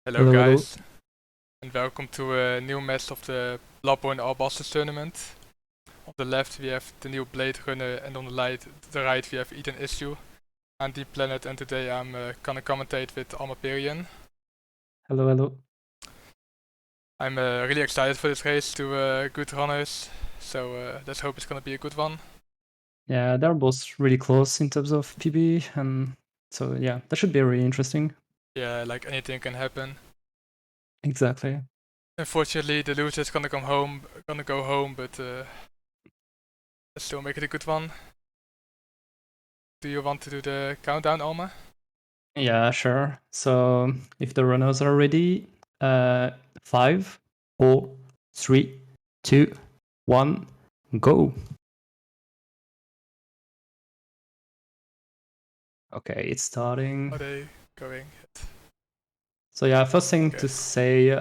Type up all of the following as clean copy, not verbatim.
Hello Hello, hello. guys, and welcome to a new match of the Bloodborne All Bosses tournament. On the left we have the new Blade Runner, and on the right we have EdenIssue. I'm Deep Planet, and today I'm gonna commentate with Almaperian. Hello, hello. I'm really excited for this race, two good runners, so let's hope it's gonna be a good one. Yeah, they're both really close in terms of PB, and so yeah, that should be really interesting. Yeah, like anything can happen. Exactly. Unfortunately, the loser is gonna go home, but let's still make it a good one. Do you want to do the countdown, Alma? Yeah, sure. So if the runners are ready, 5, 4, 3, 2, 1, go. Okay, it's starting. Are they going? So yeah, first thing Okay. to say,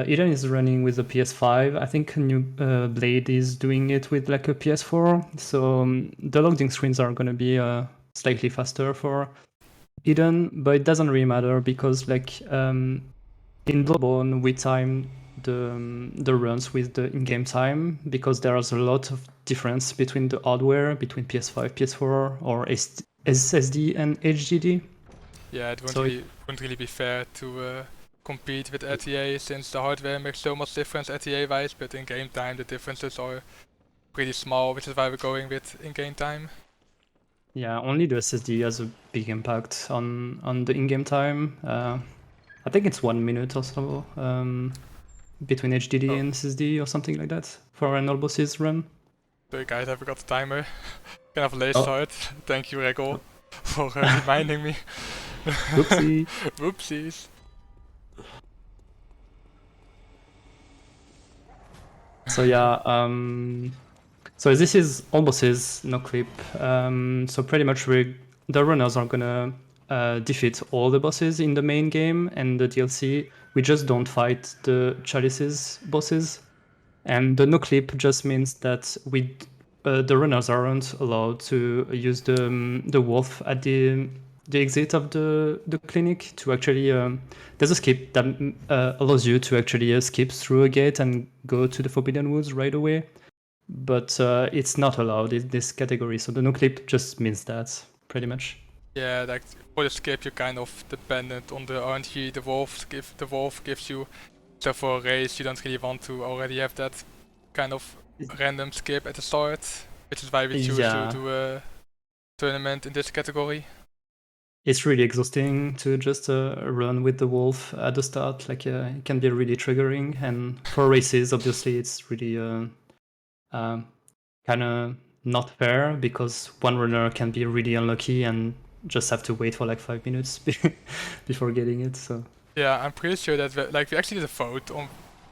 Eden is running with a PS5. I think new Blade is doing it with like a PS4. So the loading screens are gonna be slightly faster for Eden, but it doesn't really matter because like in Bloodborne we time the runs with the in-game time because there's a lot of difference between the hardware between PS5, PS4, or SSD and HDD. Yeah, it So it, wouldn't really be fair to compete with RTA since the hardware makes so much difference RTA wise, but in game time the differences are pretty small, which is why we're going with in game time. yeah, only the SSD has a big impact on the in-game time. I think it's 1 minute or so between HDD Oh, and SSD or something like that for an all bosses run. sorry guys, I forgot the timer. Kind of a late Oh, start. Thank you, Regol, oh. for reminding me. Oopsie. Whoopsies. So yeah, so this is all bosses, no clip. So pretty much the runners are gonna defeat all the bosses in the main game and the DLC. We just don't fight the chalices bosses. And the no clip just means that the runners aren't allowed to use the wolf at the exit of the clinic to actually. There's a skip that allows you to actually skip through a gate and go to the Forbidden Woods right away, but it's not allowed in this category. So the no clip just means that pretty much. Yeah, like for the skip you're kind of dependent on the RNG the wolf gives you. So for a race you don't really want to already have that kind of random skip at the start, which is why we choose to Yeah, do a tournament in this category. it's really exhausting to just run with the wolf at the start. Like it can be really triggering, and for races, obviously, it's really kind of not fair because one runner can be really unlucky and just have to wait for like 5 minutes before getting it. So Yeah, I'm pretty sure that we actually did a vote on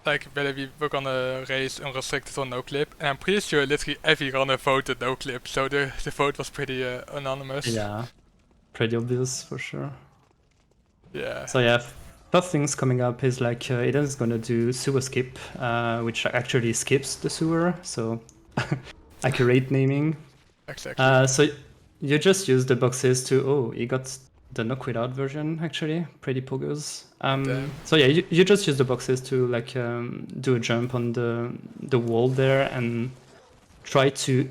like whether we were gonna race unrestricted or no clip, and I'm pretty sure literally every runner voted no clip, so the vote was pretty anonymous. yeah, pretty obvious for sure. Yeah. So yeah, first things coming up is like Aiden's gonna do sewer skip, which actually skips the sewer. So accurate naming. Exactly. So you just use the boxes to. Oh, you got the knock without version actually. Pretty poggers. Damn. So yeah, you just use the boxes to like do a jump on the wall there and try to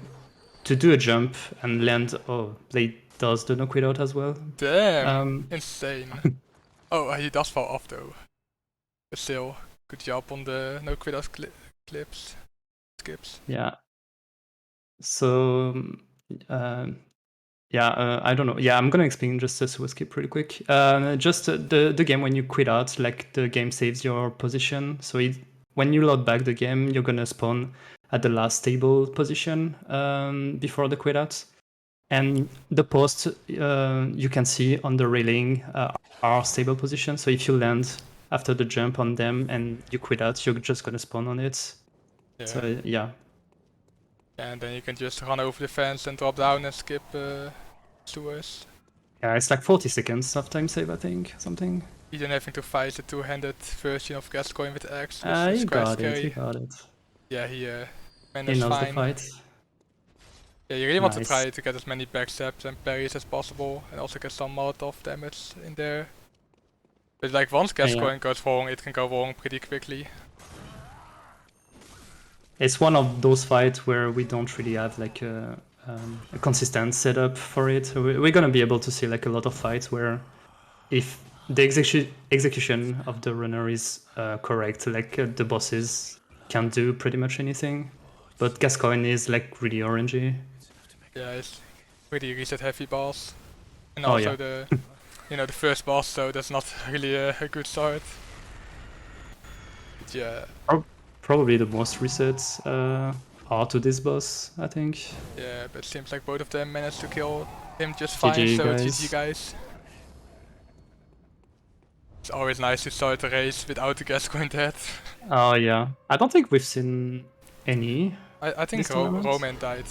do a jump and land. Oh, Blade does the knock without as well. Damn. Um, Insane. Oh, he does fall off though. But still, good job on the no quit clips. Skips. yeah. So yeah, I don't know. Yeah, I'm gonna explain just a sewer skip pretty quick. Just the game when you quit out, like the game saves your position. So when you load back the game, you're gonna spawn at the last stable position before the quit out. And the posts you can see on the railing are stable position. So if you land after the jump on them and you quit out, you're just gonna spawn on it. Yeah. So yeah, And then you can just run over the fence and drop down and skip sewers. yeah, it's like 40 seconds of time save, I think, something. Even having to fight the two-handed version of Gascoigne with axe, which is You quite got it, you scary. got it. Yeah, he He managed knows the fine. fight. Yeah, you really want to Nice. try to get as many backstabs and parries as possible, and also get some Molotov damage in there. But like once gas Yeah. going goes wrong, it can go wrong pretty quickly. It's one of those fights where we don't really have like a consistent setup for it. We're gonna be able to see like a lot of fights where if the execution of the runner is correct, like the bosses can do pretty much anything. But Gascoigne is like really orangey. Yeah, it's pretty reset heavy boss. And Oh also yeah. the the first boss, so that's not really a good start. But yeah, Probably the most resets are to this boss, I think. yeah, but it seems like both of them managed to kill him just fine, GG so guys. GG guys. It's always nice to start a race without the gas going dead. Oh yeah. I don't think we've seen any I think this tournament. Roman died.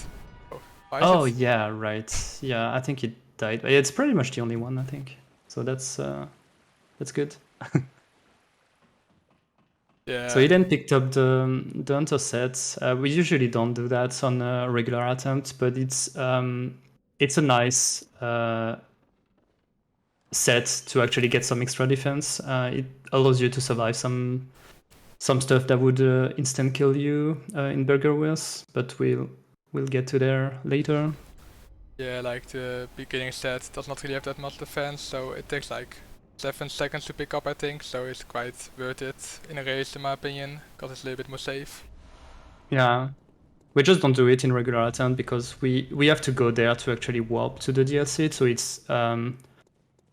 Why is Oh it? yeah, right. Yeah, I think it died. It's pretty much the only one, I think. So that's good. Yeah. So Eden picked up the Hunter set. We usually don't do that on a regular attempt, but it's a nice set to actually get some extra defense. It allows you to survive some stuff that would instant kill you in Burger Wars, but we'll get to there later. Yeah, like the beginning set does not really have that much defense, so it takes like 7 seconds to pick up, I think, so it's quite worth it in a race in my opinion, because it's a little bit more safe. Yeah. We just don't do it in regular attempt because we have to go there to actually warp to the DLC, so it's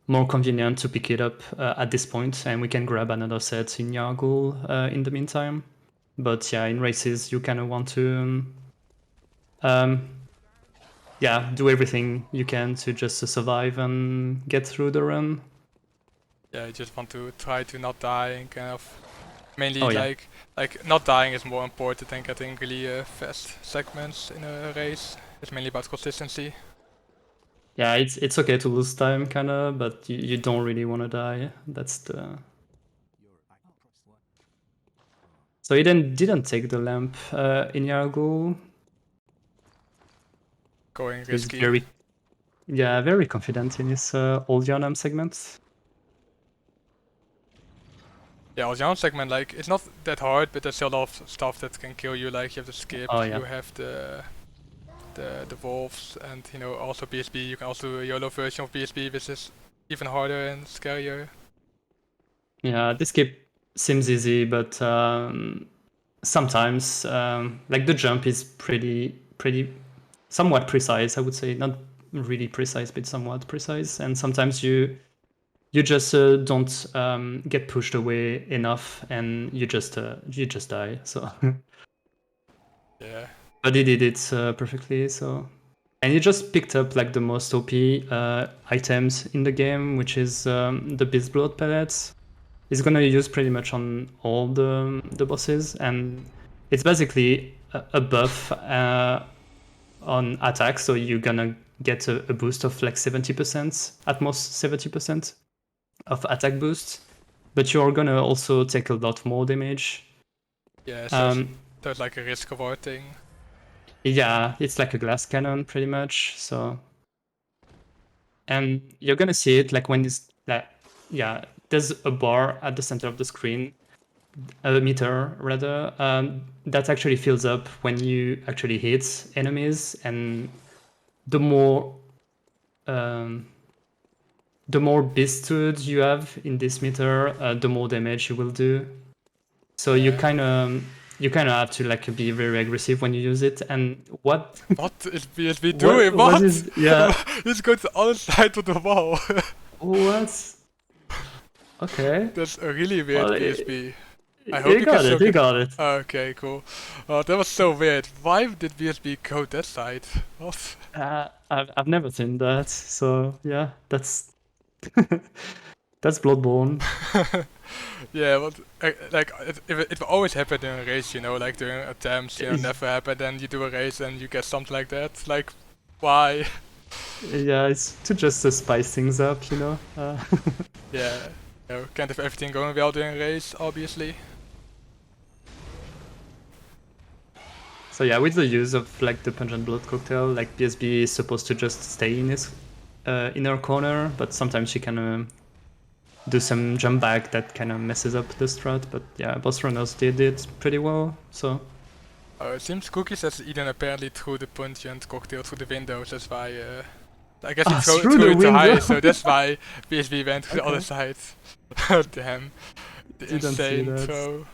more convenient to pick it up at this point, and we can grab another set in Yargul in the meantime. But yeah, in races you kind of want to yeah, do everything you can to just survive and get through the run. Yeah, you just want to try to not die and kind of mainly Oh yeah. like not dying is more important than getting really fast segments in a race. It's mainly about consistency. Yeah, it's okay to lose time, kind of, but you don't really want to die. That's the... So he then didn't take the lamp in Yargul. Going So he's risky. very confident in his old Yarnam segment. Yeah, Ocean segment, like, it's not that hard, but there's still a lot of stuff that can kill you, like you have the skip, Oh yeah. you have the wolves, and also BSB, you can also do a YOLO version of BSB, which is even harder and scarier. Yeah, this skip seems easy, but sometimes like the jump is pretty somewhat precise, I would say. Not really precise, but somewhat precise. And sometimes you just don't get pushed away enough, and you just die. So, Yeah. but he did it perfectly. So, and he just picked up like the most OP items in the game, which is the Beast Blood pellets. He's gonna use pretty much on all the bosses, and it's basically a buff on attack. So you're gonna get a boost of like 70%, at most 70% of attack boost, but you're gonna also take a lot more damage. Yeah, so there's like a risk reward thing. Yeah, it's like a glass cannon pretty much. So, and you're gonna see it like when it's like, yeah, there's a bar at the center of the screen, a meter rather, that actually fills up when you actually hit enemies, and the more beasthood you have in this meter, the more damage you will do. So you kind of have to like be very aggressive when you use it. And what is BSB doing? what What? is... yeah. He's going to the other side of the wall. What? Okay. That's a really weird Well, BSB. I hope you you got can it. You got it. Okay, cool. That was so weird. Why did BSB go that side? What? I've never seen that. So yeah, that's that's Bloodborne. Yeah, but like it will always happen in a race, like during attempts, never happen. Then you do a race and you get something like that. Like, why? Yeah, it's to just spice things up, you know. Yeah, can't have everything going well during a race, obviously. So yeah, with the use of like the Pungent Blood cocktail, like BSB is supposed to just stay in his inner corner, but sometimes she can do some jump back that kind of messes up the strat. But yeah, boss runners did it pretty well. So It seems Cookie says Eden apparently threw the pungent cocktail through the windows. That's why. I guess he threw through the it too high, window. so that's why PSV went to the other Okay. side. Oh damn! The Didn't see insane that. throw.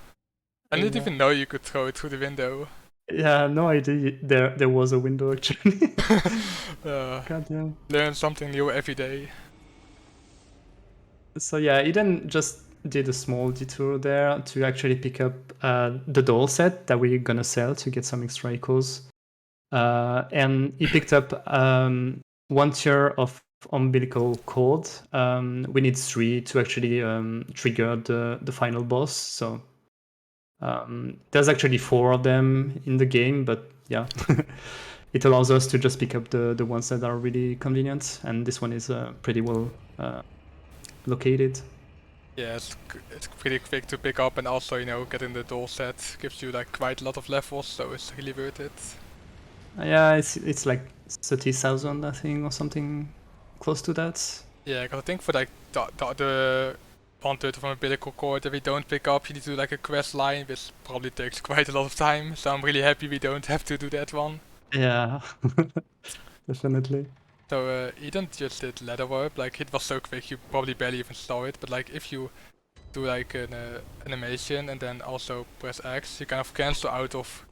I didn't even know you could throw it through the window. Yeah, no idea. There was a window actually. uh, Goddamn. learn something new every day. So yeah, Eden just did a small detour there to actually pick up the doll set that we're gonna sell to get some extra echoes. And he picked up 1 tier of umbilical cord. We need 3 to actually trigger the final boss. So there's actually 4 of them in the game, but yeah. It allows us to just pick up the ones that are really convenient, and this one is pretty well located. Yeah, it's pretty quick to pick up, and also getting the doll set gives you like quite a lot of levels, so it's really worth it. Yeah, it's like 30,000, I think, or something close to that. Yeah, because I think for like the 1/3 of an umbilical cord that we don't pick up, you need to do like a quest line, which probably takes quite a lot of time. So I'm really happy we don't have to do that one. Yeah, definitely. So Eden just did ladder warp. Like it was so quick, you probably barely even saw it. But like if you do like an animation and then also press X, you kind of cancel out of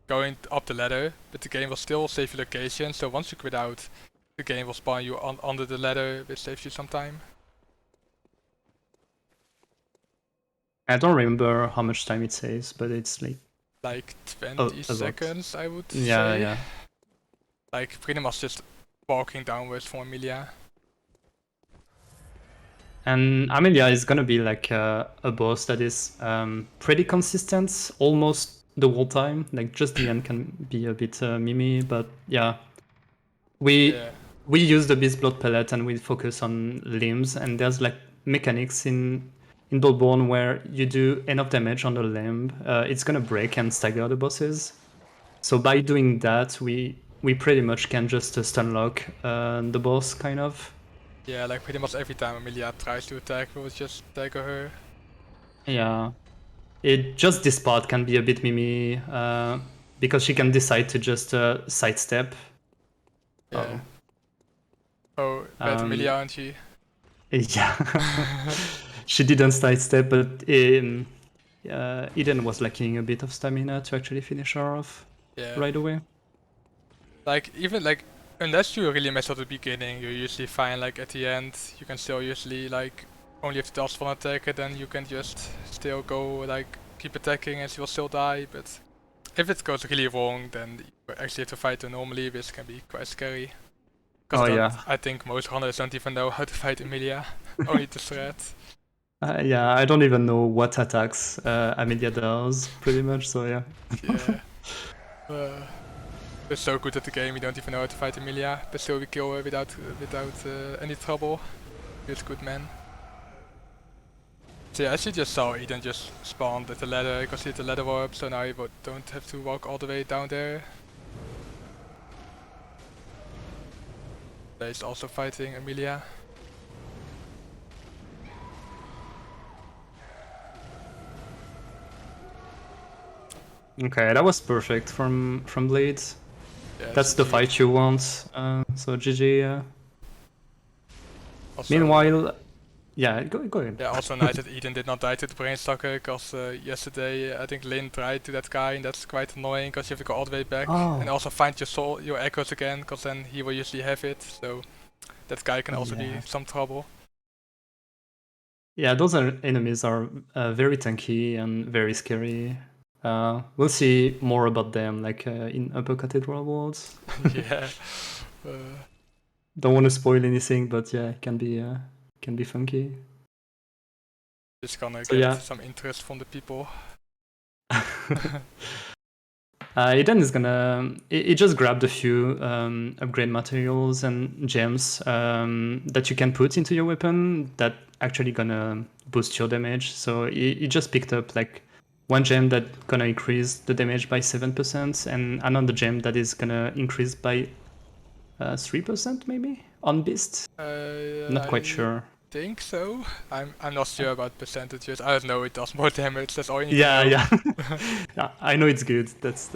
going up the ladder, but the game will still save your location. So once you quit out, the game will spawn you under the ladder, which saves you some time. I don't remember how much time it saves, but it's Like 20 a lot. seconds, I would Yeah, say. yeah. Like pretty much just walking downwards from Amelia. And Amelia is gonna be like a boss that is pretty consistent almost the whole time. Like just the end can be a bit mimi, but yeah, we use the beast blood pellet and we focus on limbs. And there's like mechanics in Bloodborne where you do enough damage on the limb, it's gonna break and stagger the bosses. So by doing that, we pretty much can just stun lock the boss, kind of. Yeah, like pretty much every time Amelia tries to attack, we'll just stagger her. Yeah. It just this part can be a bit mimi because she can decide to just sidestep. Yeah. Oh, bad Amelia, aren't she? Yeah. She didn't sidestep, but Eden was lacking a bit of stamina to actually finish her off right away. Like even like unless you really mess up at the beginning, you're usually fine. Like at the end, you can still usually like only have to dodge one attack, and then you can just still go like keep attacking and she will still die. But if it goes really wrong, then you actually have to fight her normally, which can be quite scary. Because I think most runners don't even know how to fight Amelia, only the threat. Yeah, I don't even know what attacks Amelia does, pretty much, so yeah. Yeah. It's so good at the game, you don't even know how to fight Amelia, but still we kill her without any trouble. It's good, man. So yeah, as you just saw, Eden just spawned at the ladder because he hit the ladder warp, so now you don't have to walk all the way down there. He's also fighting Amelia. Okay, that was perfect from Blade. Yeah, that's GG. the fight you want, so GG. Meanwhile, yeah, go ahead. Yeah, also nice that Eden did not die to the brain sucker, because yesterday I think Lin died to that guy, and that's quite annoying because you have to go all the way back and also find your echoes again, because then he will usually have it, so that guy can also be some trouble. Yeah, those enemies are very tanky and very scary. We'll see more about them like in Upper Cathedral Worlds. Yeah. Don't want to spoil anything, but yeah, it can be funky. Just gonna get some interest from the people. Eden is gonna. It just grabbed a few upgrade materials and gems that you can put into your weapon that actually gonna boost your damage. So it just picked up like one gem that gonna increase the damage by 7%, and another gem that is gonna increase by 3% maybe on Beast. Not quite sure. think so. I'm not sure about percentages. I don't know. It does more damage. That's all you need Yeah, to know. yeah. Yeah, I know it's good. That's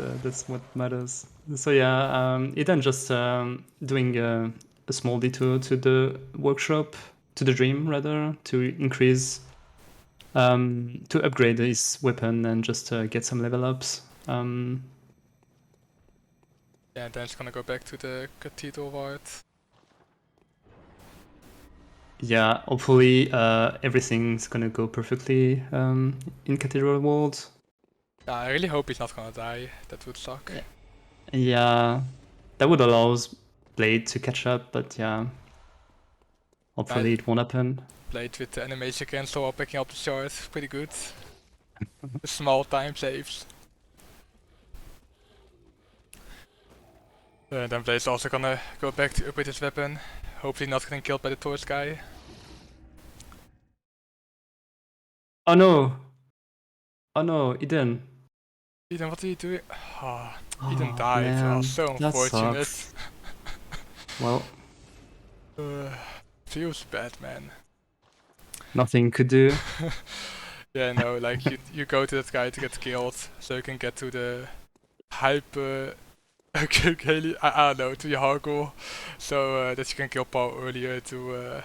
what matters. So yeah, Eden just doing a small detour to the workshop, to the dream rather, to increase, to upgrade his weapon and just get some level ups. Yeah, and then it's gonna go back to the cathedral ward. Yeah, hopefully everything's gonna go perfectly in Cathedral World. Yeah, I really hope he's not gonna die. That would suck. Yeah, that would allow Blade to catch up, but yeah, hopefully it won't happen. Played with the animation cancel while picking up the shard. Pretty good. The small time saves. Then Blade's also gonna go back to upgrade his weapon. Hopefully not getting killed by the torch guy. Oh no! Oh no, Eden. Eden, what are you doing? Ah, Eden Oh died. Oh, man, so that unfortunate. sucks. Well, Feels bad, man. nothing could do. Yeah, no, like you go to that guy to get killed, so you can get to the hyper. Okay, I don't know, to the hardcore, so that you can kill Paul earlier to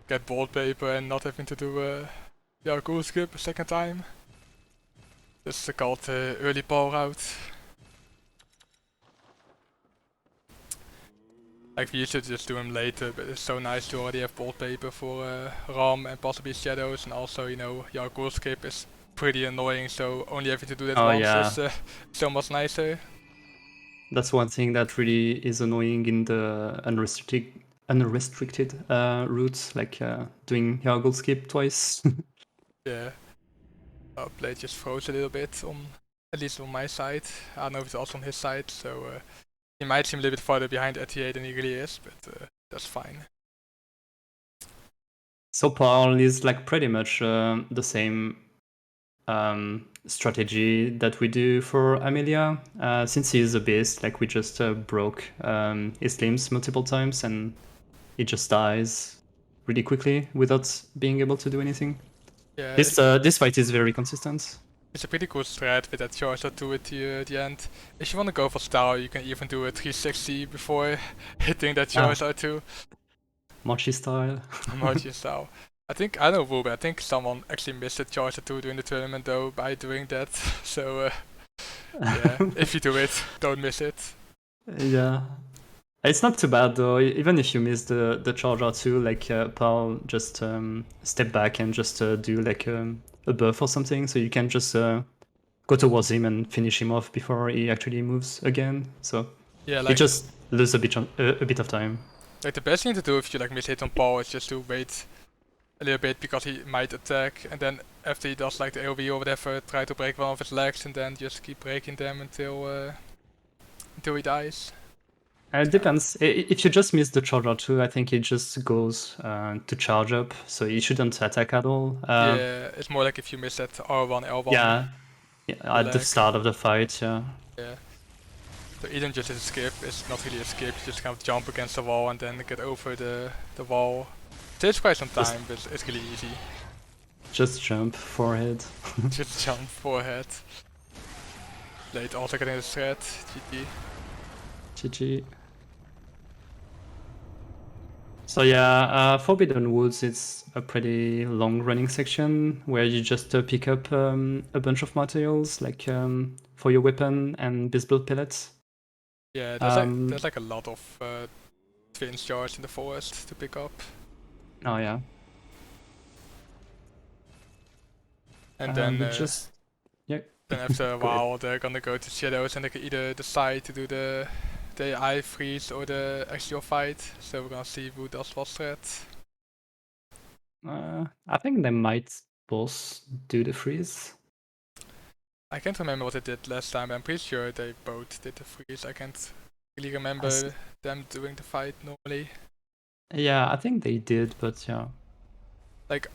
get wallpaper and not having to do the hardcore skip a second time. This is called early Paul route. Like we should just do him later, but it's so nice to already have wallpaper for Ram and possibly Shadows, and also, you know, your hardcore skip is pretty annoying, so only having to do that Oh once yeah, is so much nicer. that's one thing that really is annoying in the unrestricted routes, like doing Yargle skip twice. Yeah. Blade just froze a little bit on, at least on my side. I don't know if it's also on his side, so he might seem a little bit farther behind ETA than he really is, but that's fine. So Paul is like pretty much the same strategy that we do for Amelia. Since he is a beast, like we just broke his limbs multiple times and he just dies really quickly without being able to do anything. Yeah, This fight is very consistent. it's a pretty cool strat with that charge or two at the end. If you want to go for style, you can even do a 360 before hitting that charge or two. Mochi style. Emoji style. I think, I don't know, but I think someone actually missed a charge or two during the tournament though by doing that. So yeah, if you do it, don't miss it. Yeah. It's not too bad though. Even if you miss the charge R2, like Paul just step back and just do like a buff or something, so you can just go towards him and finish him off before he actually moves again. So Yeah, you like just lose a bit of time. the best thing to do if you like miss hit on Paul is just to wait a little bit because he might attack, and then after he does like the AoE or whatever, try to break one of his legs and then just keep breaking them until he dies. It depends. If you just miss the charge R2, I think it just goes to charge up, so you shouldn't attack at all. Yeah, it's more like if you miss that R1, L1 Yeah, at the leg. start of the fight, yeah. Yeah. So Eden just is a skip, it's not really a skip, you just kind of jump against the wall and then get over the wall. It takes quite some time, but it's really easy. Just jump forehead. Just jump forehead. Blade also getting the threat, GG. GG. So yeah, Forbidden Woods, it's a pretty long running section where you just pick up a bunch of materials like for your weapon and beast blood pellets. Yeah, there's like a lot of twin shards in the forest to pick up. Oh yeah. And then yeah. then after a Go ahead. while they're gonna go to shadows and they can either decide to do the AI freeze or the actual fight. So we're gonna see who does what strat. I think they might both do the freeze. I can't remember what they did last time, but I'm pretty sure they both did the freeze. I can't really remember them doing the fight normally. Yeah, I think they did, but yeah. Like,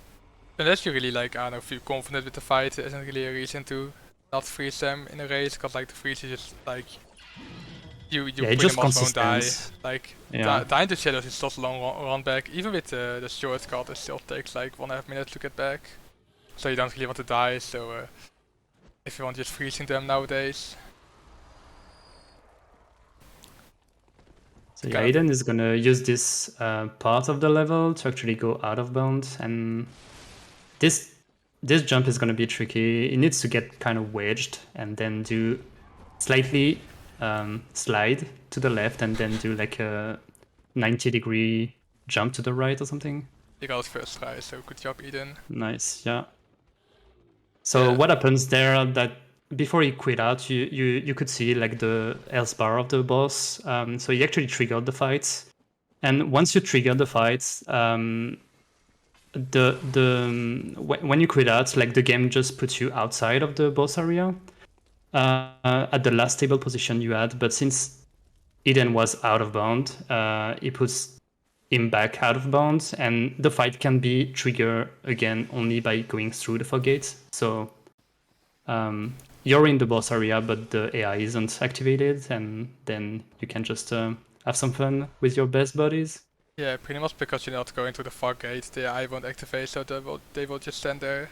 unless you really like, I don't know, feel confident with the fight, there isn't really a reason to not freeze them in a race, because like the freeze is just like you Yeah, it's pretty just much won't die. consistent. Like Yeah. dying to shadows is just a long run back. Even with the shortcut, it still takes like 1.5 minutes to get back. So you don't really want to die. So if you want just freezing them nowadays. So yeah, Eden is gonna use this part of the level to actually go out of bounds, and this jump is gonna be tricky. It needs to get kind of wedged and then do slightly slide to the left and then do like a 90-degree jump to the right or something. You got it first try, so good job, Eden. Nice, yeah. So what happens there that before he quit out, you could see like the health bar of the boss. So he actually triggered the fights, and once you trigger the fights, when you quit out, like the game just puts you outside of the boss area at the last stable position you had. But since Eden was out of bound, it puts him back out of bounds, and the fight can be triggered again only by going through the fog gates. So you're in the boss area, but the AI isn't activated, and then you can just have some fun with your best buddies. Yeah, pretty much because you're not going to the fog gate, the AI won't activate, so they will just stand there.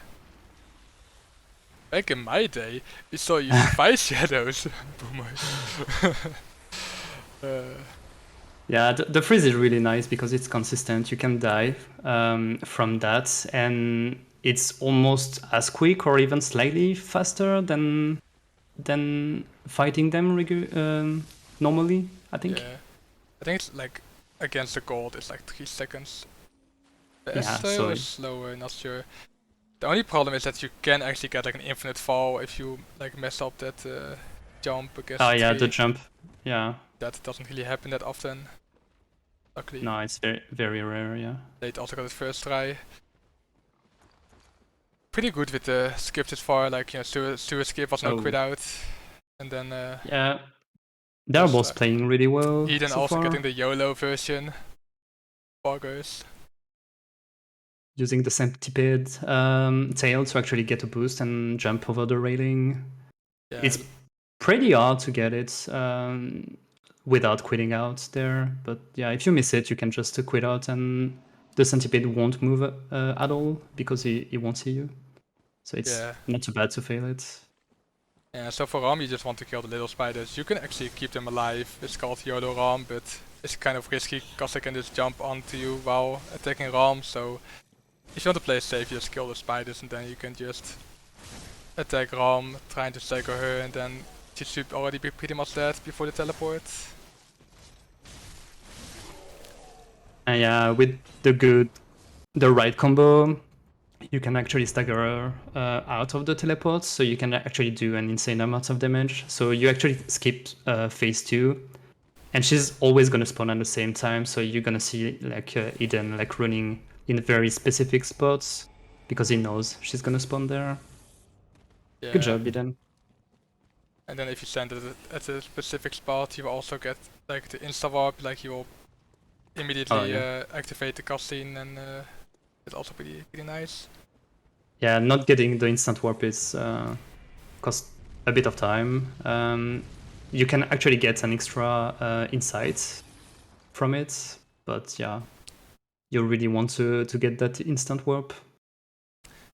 Back in my day, we saw you fight shadows. Boomer. Yeah, the freeze is really nice because it's consistent. You can dive from that, and it's almost as quick or even slightly faster than fighting them normally, I think. Yeah, I think it's like against the gold, it's like 3 seconds. The Yeah, S style so is slower, not sure. The only problem is that you can actually get like an infinite fall if you like mess up that jump against oh the yeah, tree. the jump. Yeah. That doesn't really happen that often. Luckily. No, it's very very rare. Yeah. They also got it first try. Pretty good with the skip this far, like you know, Stuart skip was no quit out, and then yeah, they're both playing really well. Eden so also far. getting the YOLO version. Buggers. Using the centipede tail to actually get a boost and jump over the railing. Yeah. It's pretty hard to get it without quitting out there, but yeah, if you miss it, you can just quit out and the centipede won't move at all because he won't see you. So it's not too bad to fail it. Yeah, so for Ram you just want to kill the little spiders. You can actually keep them alive. It's called YOLO Ram, but it's kind of risky because they can just jump onto you while attacking Ram, so if you want to play safe, you just kill the spiders and then you can just attack Ram, trying to stagger her, and then she should already be pretty much dead before the teleport. And yeah, with the right combo, you can actually stagger her out of the teleport, so you can actually do an insane amount of damage. So you actually skip phase 2, and she's always gonna spawn at the same time, so you're gonna see like Eden like running in very specific spots because he knows she's gonna spawn there. Yeah. Good job, Eden. And then if you stand at a specific spot, you will also get like the insta warp, like you will immediately activate the cutscene, and it's also pretty nice. Yeah, not getting the instant warp is cost a bit of time. You can actually get an extra insight from it, but yeah, you really want to get that instant warp.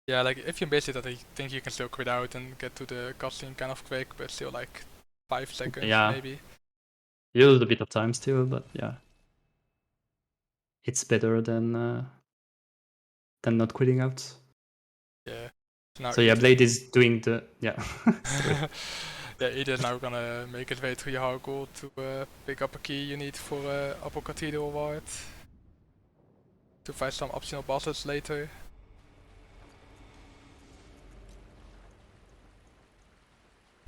Yeah, like if you miss it, I think you can still quit out and get to the cutscene kind of quick, but still like 5 seconds maybe. You lose a bit of time still, but yeah, it's better than not quitting out. Yeah. So yeah, Blade is doing the yeah, Eden is now gonna make his way through your gold to pick up a key you need for Upper Cathedral Ward to fight some optional bosses later.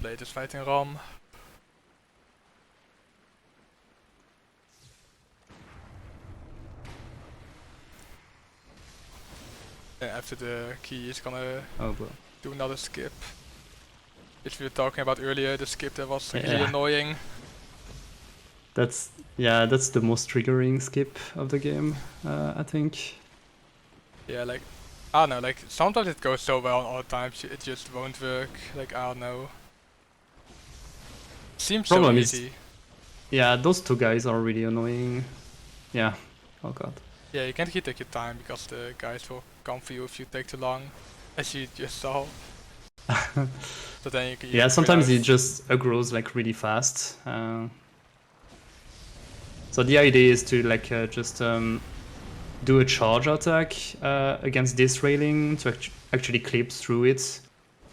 Blade is fighting Ram. And after the key is gonna do another skip. Which we were talking about earlier, the skip that was really annoying. That's the most triggering skip of the game, I think. Yeah, like, I don't know, like sometimes it goes so well and other times it just won't work, like I don't know. Seems so easy. Yeah, those two guys are really annoying. Yeah. Oh god. Yeah, you can't really take your time because the guys will come for you if you take too long, as you just saw. So then you can Yeah, quit sometimes out. it just aggroes like really fast. So the idea is to like just do a charge attack against this railing to actually clip through it,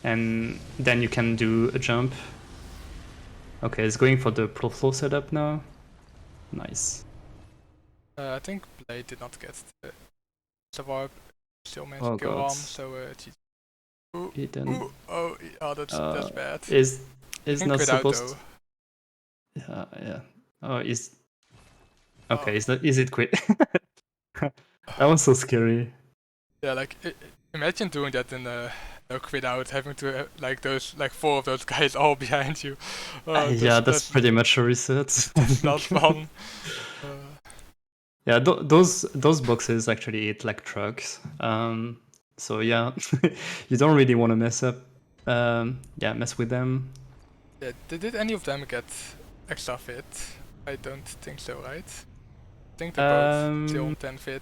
and then you can do a jump. Okay, it's going for the pro flow setup now. Nice. I think Blade did not get the survive. Still managed Oh to kill god. Ram, so GG. Ooh, Eden that's bad. is You can not quit out supposed. though. Yeah. Oh, is Oh. okay. Is it quit? That was so scary. Yeah, like imagine doing that in no quit out, having to like those like 4 of those guys all behind you. Yeah, that's pretty much a reset. That's not fun. Yeah, those boxes actually eat like trucks. So yeah, you don't really want to mess up. Mess with them. Yeah, did any of them get extra fit? I don't think so, right? I think they're both still on Um, 10 fit.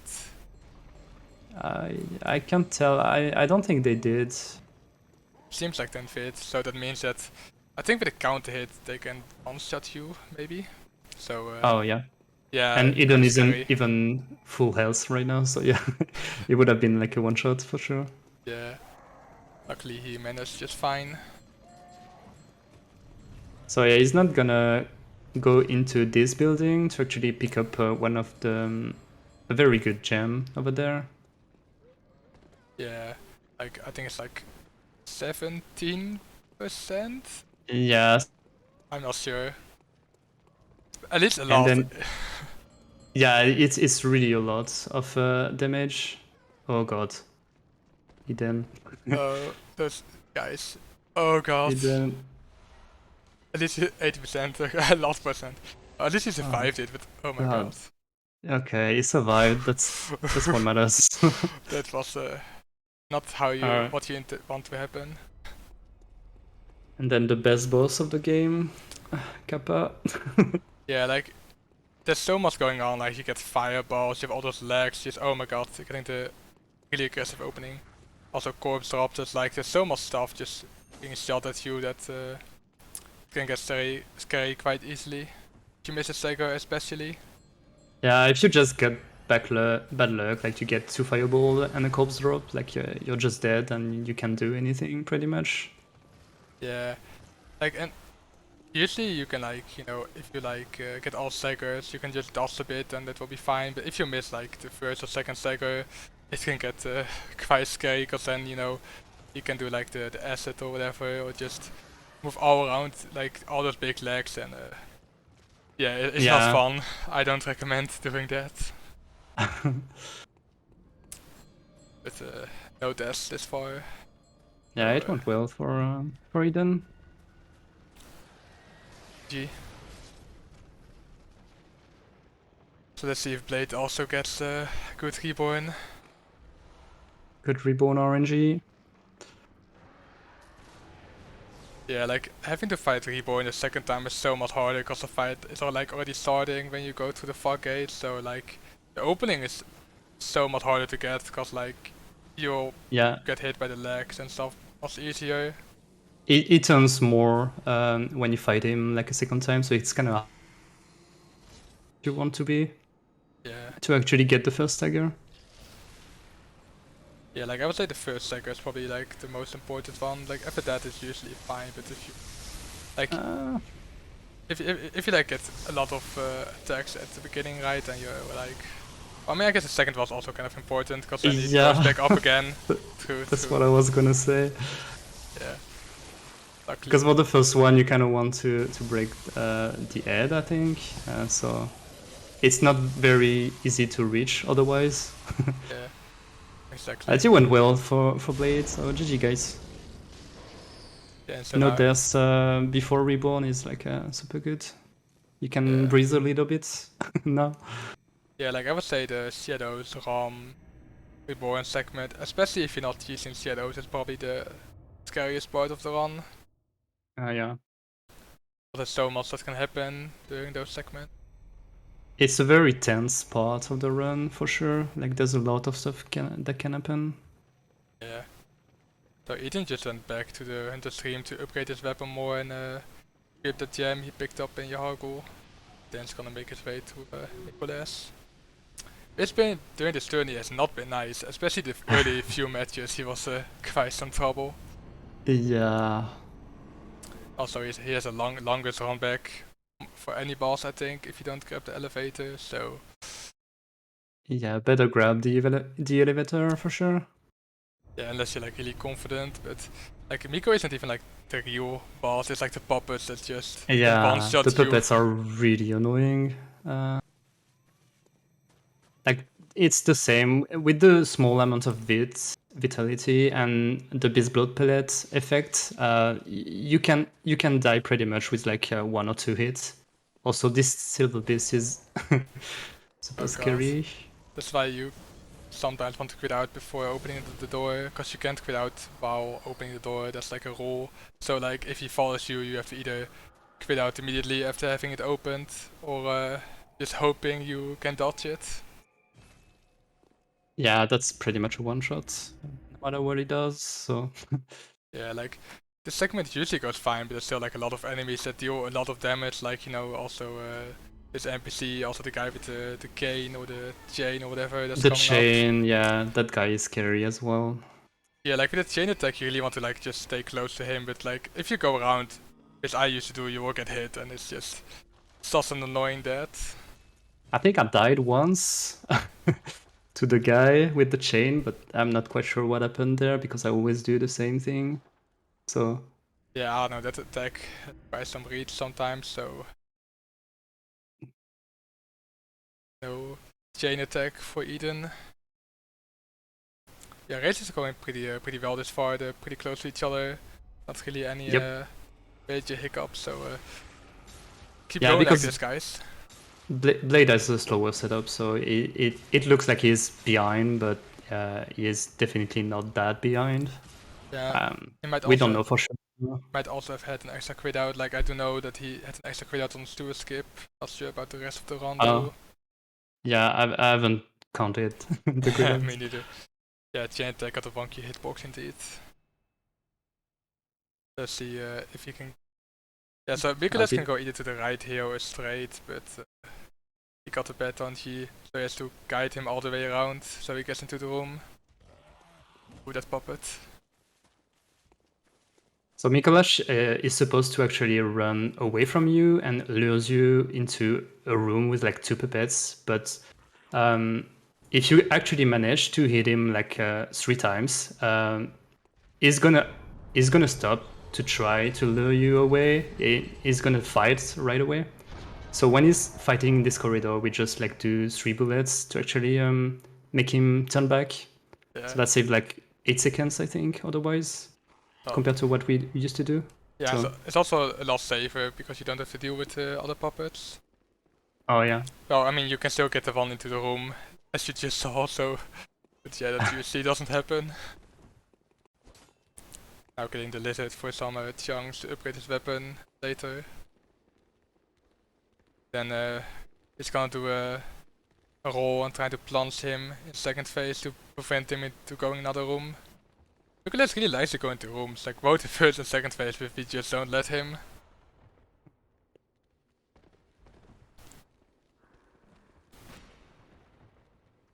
I can't tell. I don't think they did. Seems like 10 fit, so that means that I think with a counter hit they can one-shot you, maybe. So Oh yeah, yeah, and Eden kind of isn't scary. even full health right now, so yeah, it would have been like a one shot for sure. Yeah, luckily he managed just fine. So yeah, he's not gonna go into this building to actually pick up one of the a very good gem over there. Yeah, like I think it's like 17%. Yeah, I'm not sure. At least a and lot. then yeah, it's really a lot of damage. Oh god, Eden, Those guys. Oh god. Eden. At least 80%, a lot percent. At least he Oh survived it, but oh my god. god. Okay, he survived. That's what matters. That was not how you Alright. what you want to happen. And then the best boss of the game, Kappa. Yeah, like there's so much going on. Like you get fireballs, you have all those legs. Just oh my god, you're getting the really aggressive opening. Also corpse drops. Just like there's so much stuff just being shot at you that can get scary quite easily. If you miss a stagger especially. Yeah, if you just get bad luck, like you get 2 fireball and a corpse drop, like you're just dead and you can't do anything pretty much. Yeah, like and usually you can like if you like get all staggers, you can just dodge a bit and that will be fine. But if you miss like the first or second stagger, it can get quite scary because then you can do like the asset or whatever, or just move all around like all those big legs and yeah, it's not Yeah. fun. I don't recommend doing that. But no deaths this far. Yeah, So it went well for Eden. G. So let's see if Blade also gets a good reborn. Good reborn RNG. Yeah, like having to fight Reborn the second time is so much harder because the fight is already starting when you go to the fog gate. So like the opening is so much harder to get because like you'll Yeah, get hit by the legs and stuff much easier. it turns more when you fight him like a second time, so it's kind of you want to be Yeah, to actually get the first stagger. yeah. Like I would say the first stagger is probably like the most important one. Like after that is usually fine, but if you like if you like get a lot of attacks at the beginning, right, and you're like. I mean, I guess the second was also kind of important because then it goes back up again. That's what I was gonna say. Yeah. Luckily. Because for the first one, you kind of want to break the head, I think. So it's not very easy to reach otherwise. Yeah. Exactly. It went well for Blade, so GG guys. Yeah. So You know, now. there's before Reborn is like super good. You can Yeah. breathe a little bit now. Yeah. Like I would say the shadows, ROM, reborn segment, especially if you're not using shadows, is probably the scariest part of the run. Yeah. There's so much that can happen during those segments. It's a very tense part of the run for sure. Like there's a lot of stuff that can happen. Yeah. So Eden just went back to the Hunter stream to upgrade his weapon more and grip the gem he picked up in Yahargul. Then he's gonna make his way to Nicholas. It's been, during this tourney, has not been nice, especially the early few matches. He was quite some trouble. Yeah. Also, he has a longest run back for any boss, I think, if you don't grab the elevator. So Yeah, better grab the elevator for sure. yeah, unless you're like really confident. But like Miko isn't even like the real boss. It's like the puppets that just one shot the you. puppets are really annoying. Like it's the same with the small amount of vitality and the beast blood pellet effect. You can die pretty much with like 1 or 2 hits. Also, this silver beast is super scary. That's why you sometimes want to quit out before opening the door, because you can't quit out while opening the door. That's like a rule. So like if he follows you, you have to either quit out immediately after having it opened, or just hoping you can dodge it. Yeah, that's pretty much a one shot, no matter what he does. So Yeah, like the segment usually goes fine, but there's still like a lot of enemies that deal a lot of damage. Like also this NPC, also the guy with the cane or the chain or whatever that's the coming chain, up. yeah, that guy is scary as well. Yeah, like with the chain attack, you really want to like just stay close to him. But like if you go around, which I used to do, you will get hit, and it's just such an annoying death. I think I died once to the guy with the chain, but I'm not quite sure what happened there because I always do the same thing. So Yeah, I don't know, that attack has some reach sometimes, so no chain attack for Eden. Yeah, races are going pretty well this far. They're pretty close to each other. Not really any major hiccups, so keep going like this, guys. Blade has a slower setup, so it looks like he's behind, but he is definitely not that behind. Yeah, he might we also don't know for sure. might also have had an extra crit out. Like I do know that he had an extra crit out on Stewart skip. Not sure about the rest of the run though. Yeah, I haven't counted the crit outs. Me neither. Yeah, chain attack got a wonky hitbox indeed. Let's see if he can. Yeah, so Nicholas can go either to the right here or straight, but he got a bad on he, so he has to guide him all the way around so he gets into the room. Ooh, that puppet. So Mikolash is supposed to actually run away from you and lures you into a room with like 2 puppets, but if you actually manage to hit him like 3 times, he's gonna stop to try to lure you away. He's gonna fight right away. So when he's fighting in this corridor, we just like do 3 bullets to actually make him turn back. Yeah. So that saved like 8 seconds, I think, otherwise, compared to what we used to do. Yeah, so it's also a lot safer because you don't have to deal with other puppets. Oh yeah. Well, I mean, you can still get the one into the room, as you just saw, so... But yeah, that usually doesn't happen. Now getting the lizard for some chunks to upgrade his weapon later. Then he's gonna do a roll and try to plunge him in second phase to prevent him into going another room. Nicholas really likes to go into rooms, like both the first and second phase, but we just don't let him.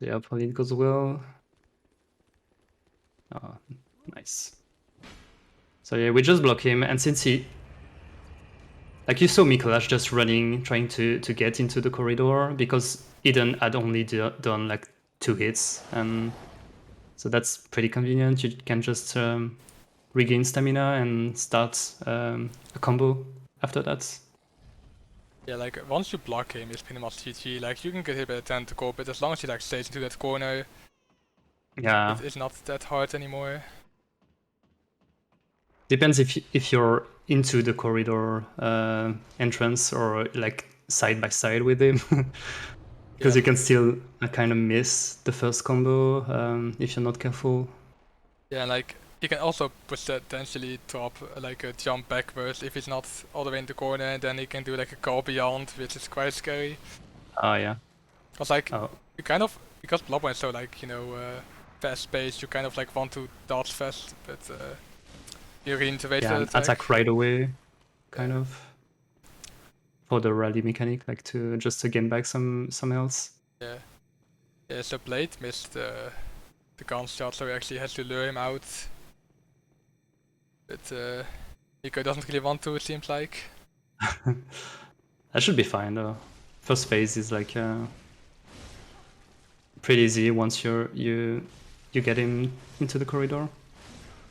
Yeah, probably it goes well. Oh, nice. So yeah, we just block him, and since he... Like you saw Mikolash just running, trying to get into the corridor, because Eden had only done like 2 hits, and so that's pretty convenient. You can just regain stamina and start a combo after that. Yeah, like once you block him, it's pretty much GG. Like you can get hit by a tentacle, but as long as he like stays into that corner, yeah, it's not that hard anymore. Depends if you're into the corridor entrance or like side by side with him, because you can still kind of miss the first combo if you're not careful. Yeah, like you can also potentially drop like a jump backwards if he's not all the way in the corner, and then he can do like a call beyond, which is quite scary. Oh yeah. Cause like Oh you kind of, because Bloodborne is so like fast paced, you kind of like want to dodge fast, but you really need to wait for yeah, the and attack. attack right away, kind Yeah. of. For the rally mechanic, like to just to gain back some health. Yeah. Yeah. So Blade missed the gun shot, so he actually has to lure him out. But Nico doesn't really want to, it seems like. That should be fine though. First phase is like pretty easy once you get him into the corridor.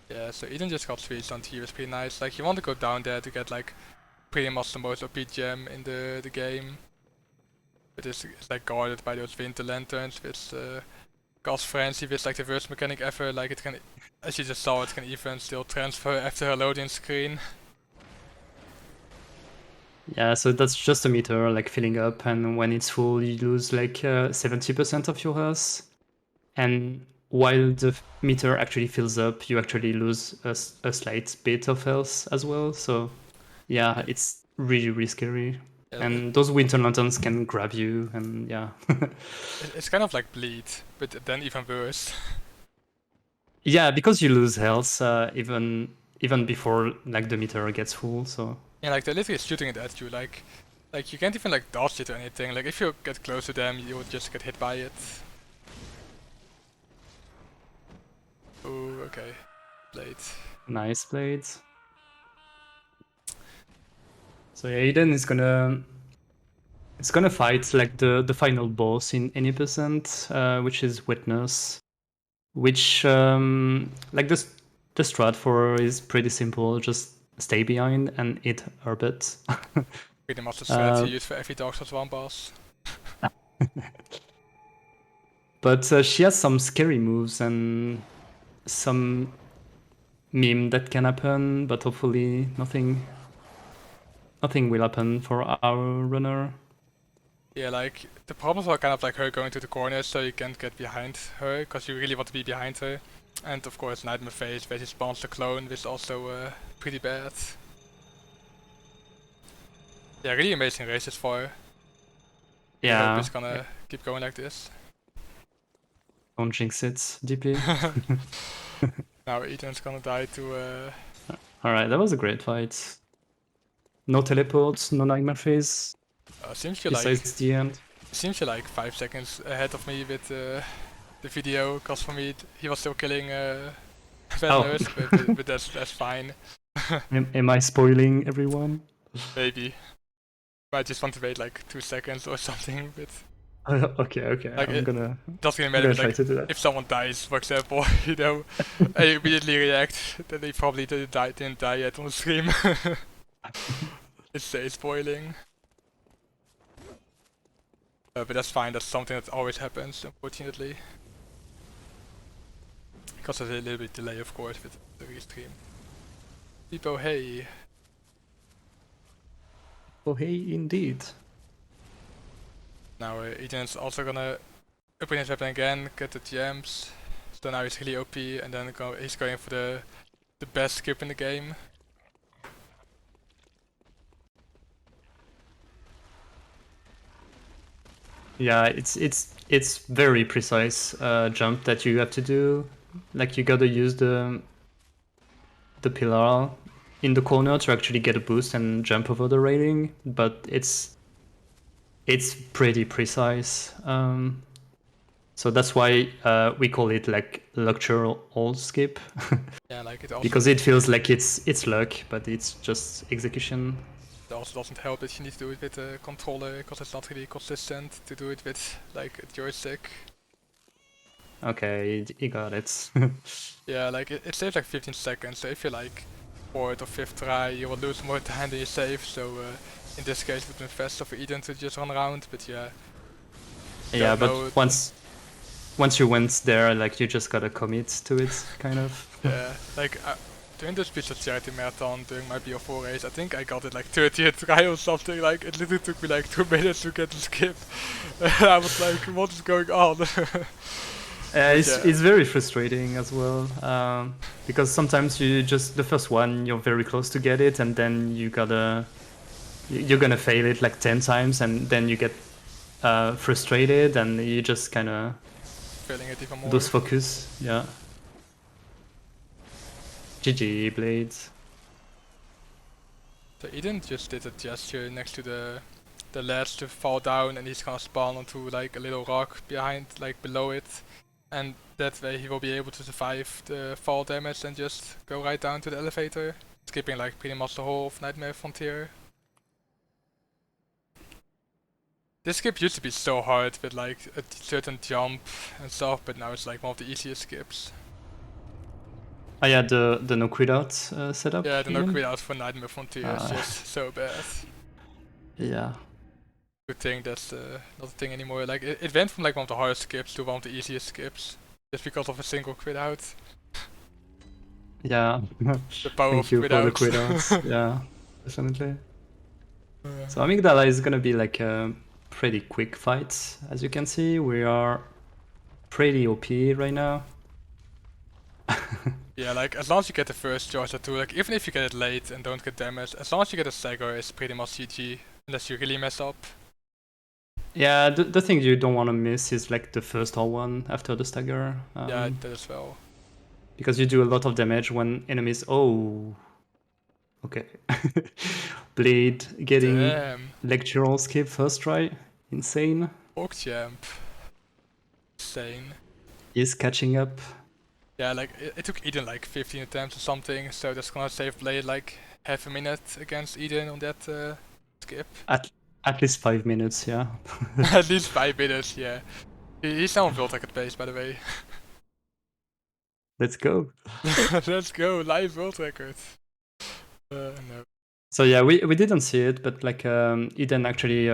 Yeah, so Eden just got 3 on T, was pretty nice. Like, you want to go down there to get like pretty much the most OP gem in the game. But it's like guarded by those winter lanterns, which Gas Frenzy, which like the worst mechanic ever. Like, it can, as you just saw, it can even still transfer after a loading screen. Yeah, so that's just a meter like filling up, and when it's full, you lose like 70% of your health. And while the meter actually fills up, you actually lose a slight bit of health as well. So yeah, it's really scary. Yeah, And those winter lanterns can grab you, and yeah. it's kind of like Bleed, but then even worse. Yeah, because you lose health even before like the meter gets full. So Yeah, like they're literally shooting it at you. Like you can't even like dodge it or anything. Like if you get close to them, you would just get hit by it. Ooh, okay. Blade. nice blades. So yeah, Eden is gonna fight like the final boss in any percent, which is Witness, which like the strat for is pretty simple. Just stay behind and eat Herbet. Pretty much the strategy used for every Dark Souls 1 boss. But she has some scary moves and some meme that can happen, but hopefully nothing will happen for our runner. Yeah, like the problems are kind of like her going to the corner, so you can't get behind her because you really want to be behind her. And of course, Nightmare Phase, where she spawns the clone, which is also pretty bad. Yeah, really amazing races for her. I hope Yeah, it's gonna keep going like this. don't jinx it deeply. Now Eden's gonna die to Alright, that was a great fight. No teleports, no nightmare phase, seems to besides the end. like 5 seconds ahead of me with the video, cause for me he was still killing Bad Nurse, but that's fine. Am I spoiling everyone? Maybe. I just want to wait like 2 seconds or something, but Okay, like I'm gonna doesn't really matter. But, try like, to do that. if someone dies, for example, you know, I immediately react that they probably didn't die yet on the stream. It's spoiling. But that's fine. That's something that always happens, unfortunately. Because there's a little bit delay, of course, with the restream. People, hey. Oh, hey, indeed. Now Eden's also gonna open his weapon again, get the gems. So now he's really OP, and then he's going for the best skip in the game. Yeah, it's very precise jump that you have to do. Like you gotta use the pillar in the corner to actually get a boost and jump over the railing, but it's pretty precise. So that's why we call it like lecture hold skip. Yeah, like it also because it feels like it's luck, but it's just execution. It also doesn't help that you need to do it with a controller, because it's not really consistent to do it with like a joystick. Okay, you got it. Yeah, like it saves like 15 seconds, so if you're like 4th or 5th try, you will lose more time than you save, so in this case it would be faster for Eden to just run around, but yeah. Yeah, but once you went there, like you just gotta commit to it, kind of. Yeah, like during this piece of charity marathon, during my BO4 race, I think I got it like 30th try or something, like it literally took me like 2 minutes to get the skip. I was like, what is going on? It's very frustrating as well, because sometimes you just the first one you're very close to get it, and then you're gonna fail it like 10 times, and then you get frustrated, and you just kind of Feeling it even more. lose focus. Yeah. GG Blades. So Eden just did a gesture next to the ledge to fall down, and he's gonna spawn onto like a little rock behind, like below it, and that way he will be able to survive the fall damage and just go right down to the elevator, skipping like pretty much the whole of Nightmare Frontier. This skip used to be so hard with like a certain jump and stuff, but now it's like one of the easiest skips. Oh yeah, the no quit out setup. Yeah, the no even? quit out for Nightmare Frontier is just so bad. Yeah. Good thing that's not a thing anymore. Like it went from like one of the hardest skips to one of the easiest skips, just because of a single quit out. Yeah. The power Thank of you quit for the outs. quit outs. Yeah, definitely. So Amygdala is gonna be like a pretty quick fight. As you can see, we are pretty OP right now. Yeah, like as long as you get the first charge or two, like even if you get it late and don't get damaged, as long as you get a stagger, it's pretty much GG, unless you really mess up. Yeah, the thing you don't want to miss is like the first R1 after the stagger. Yeah, that as well. Because you do a lot of damage when enemies. Oh, okay. Blade getting Damn. lectural skip first try. Insane. PogChamp. Insane. Is catching up. Yeah, like it took Eden like 15 attempts or something, so that's gonna save Blade like half a minute against Eden on that skip. At least 5 minutes, yeah. At least 5 minutes, yeah. He's now on world record pace, by the way. Let's go. Let's go, live world record. No. So yeah, we didn't see it, but like Eden actually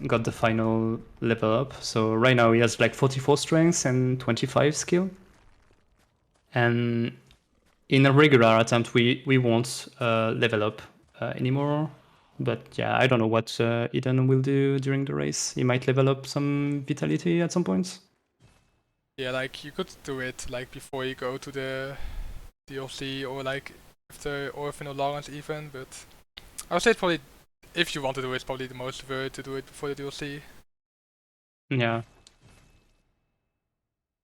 got the final level up. So right now he has like 44 strength and 25 skill. And in a regular attempt, we won't level up anymore. But yeah, I don't know what Eden will do during the race. He might level up some vitality at some points. Yeah, like you could do it like before you go to the DLC or like after Orphan or Lawrence even, but I would say it's probably, if you want to do it, it's probably the most worth to do it before the DLC. Yeah.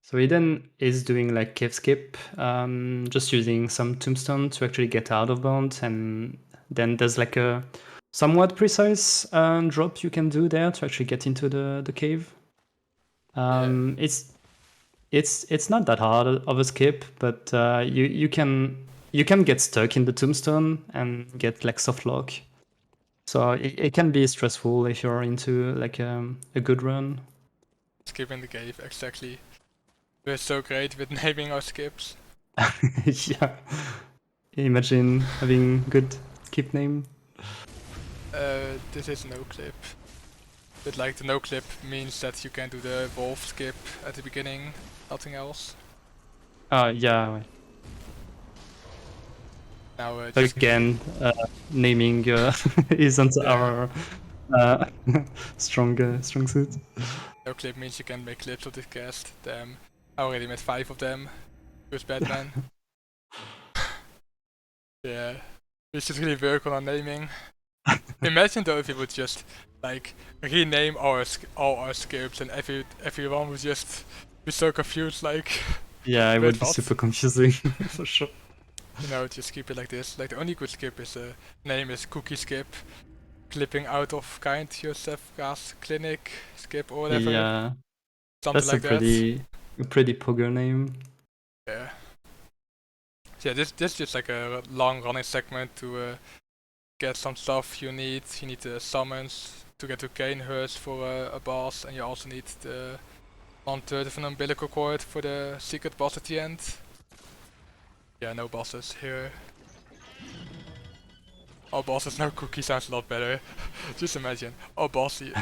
So Eden is doing like cave skip, just using some tombstone to actually get out of bound, and then there's like a somewhat precise drop you can do there to actually get into the cave. Yeah. It's not that hard of a skip, but you can get stuck in the tombstone and get like soft lock. So it can be stressful if you're into like a good run. Skipping the cave, exactly. We're so great with naming our skips. Yeah. Imagine having good skip name. This is no clip. But like the no clip means that you can do the wolf skip at the beginning, nothing else. Yeah. Now So again, naming isn't our strong suit. no clip means you can make clips of this cast. Damn, I already made 5 of them. Who's Batman? Yeah, we should really work on our naming. Imagine though if we would just like rename all our skips and everyone would just be so confused, like Yeah, it would be what? super confusing for sure. You know, just keep it like this. Like the only good skip is name is cookie skip, clipping out of kind Joseph Gas clinic skip or whatever. Yeah, Something that's like a pretty poker name. that. Yeah. So yeah, this is just like a long running segment to get some stuff you need. You need the summons to get to Canehurst for a boss, and you also need the 1/3 of an umbilical cord for the secret boss at the end. Yeah, no bosses here. All bosses, no cookie sounds a lot better. Just imagine, all bosses,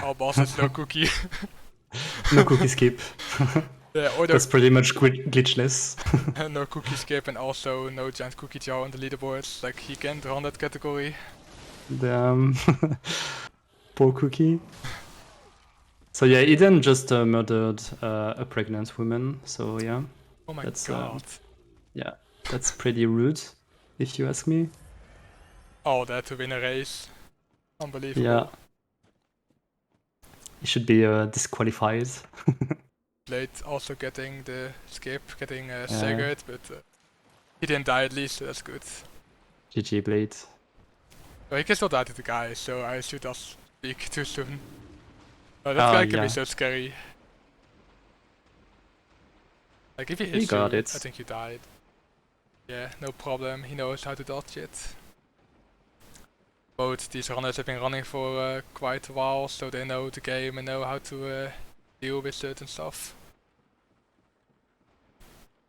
no cookie. No cookie skip. Yeah, or That's pretty much glitchless. no cookie skip, and also no giant cookie jar on the leaderboards. Like he can't run that category. The poor cookie. So yeah, Eden just murdered a pregnant woman. So yeah, Oh my that's god. yeah, that's pretty rude, if you ask me. All that to win a race. Yeah, Unbelievable. he should be disqualified. Blade also getting the skip, getting Yeah, staggered, but he didn't die at least, so that's good. GG Blade. But he can still die to the guy, so I should not speak too soon. Oh, that Oh guy can be yeah, so scary. Like if he he hits got you, it. I think you died. Yeah, no problem. He knows how to dodge it. Both these runners have been running for quite a while, so they know the game and know how to deal with certain stuff.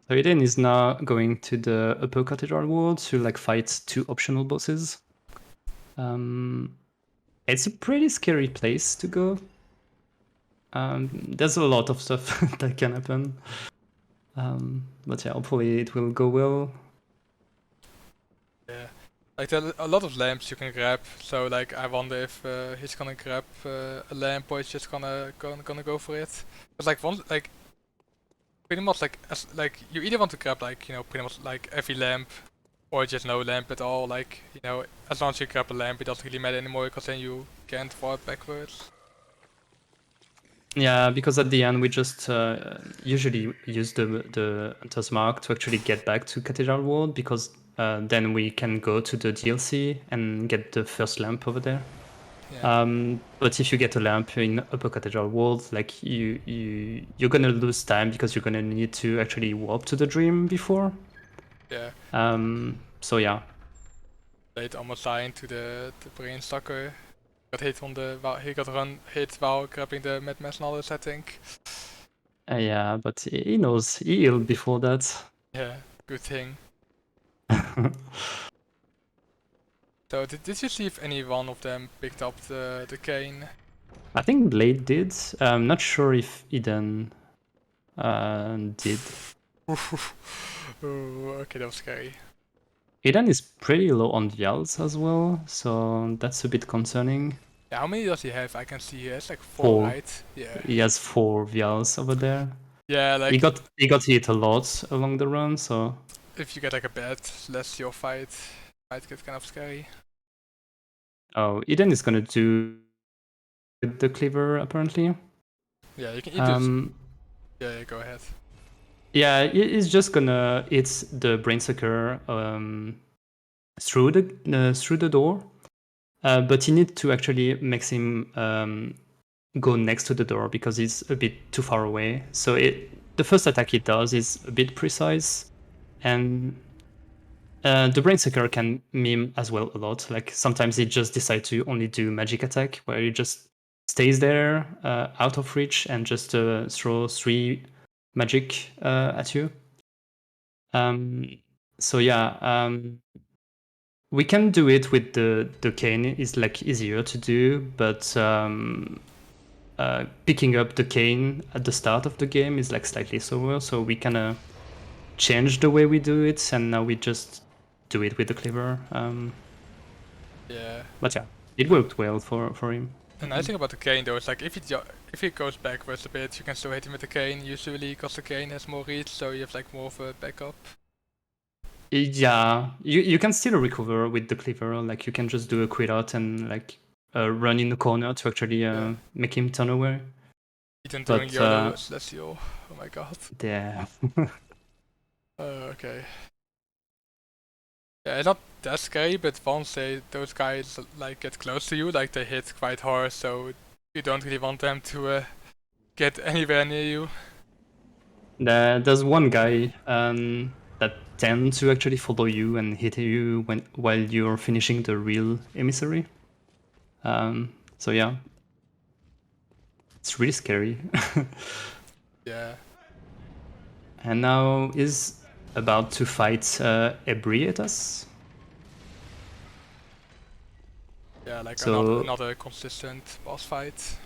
So Eden is now going to the Upper Cathedral World to like fight 2 optional bosses. It's a pretty scary place to go. There's a lot of stuff that can happen. But yeah, hopefully it will go well. Yeah, like there are a lot of lamps you can grab. So like I wonder if he's gonna grab a lamp or he's just gonna go for it. It's like one like pretty much like like you either want to grab like pretty much like every lamp or just no lamp at all. Like as long as you grab a lamp, it doesn't really matter anymore because then you can't fall backwards. Yeah, because at the end we just usually use the Hunter's Mark to actually get back to Cathedral World, because then we can go to the DLC and get the first lamp over there. Yeah. But if you get a lamp in Upper Cathedral World, like you're gonna lose time because you're gonna need to actually warp to the dream before. Yeah. So yeah. Blade almost dying to the brain sucker. Got hit on the he got hit while grabbing the Mad Mass knowledge, I think. Yeah, but he knows he healed before that. Yeah, good thing. So did you see if any one of them picked up the cane? I think Blade did. I'm not sure if Eden did. Ooh, okay, that was scary. Eden is pretty low on vials as well, so that's a bit concerning. Yeah, how many does he have? I can see he has like 4, 4. right? Yeah. He has 4 vials over there. Yeah, He like got hit a lot along the run, so if you get like a bad celestial fight, might get kind of scary. oh, Eden is gonna do the cleaver apparently. Yeah, you can eat this. Um, Yeah, go ahead. yeah, he's just gonna hit the brainsucker through the door, but you need to actually make him go next to the door because he's a bit too far away. So the first attack it does is a bit precise, and the brainsucker can meme as well a lot. Like sometimes he just decides to only do magic attack, where he just stays there out of reach and just throw 3 magic at you. So yeah, we can do it with the cane. Is like easier to do, but picking up the cane at the start of the game is like slightly slower. So we kind of change the way we do it, and now we just do it with the cleaver. Yeah. But yeah, it worked well for him. The nice thing about the cane though is like if he goes backwards a bit, you can still hit him with the cane usually because the cane has more reach, so you have like more of a backup. Yeah, you can still recover with the cleaver. Like you can just do a quick out and like run in the corner to actually make him turn away. Even doing But YOLO celestial. Oh my god. yeah. Okay. Yeah, it's not that scary, but once those guys like get close to you, like they hit quite hard, so you don't really want them to get anywhere near you. There's one guy that tends to actually follow you and hit you while you're finishing the real emissary. So yeah, it's really scary. Yeah. And now is about to fight Ebrietas. Yeah, like So another consistent boss fight.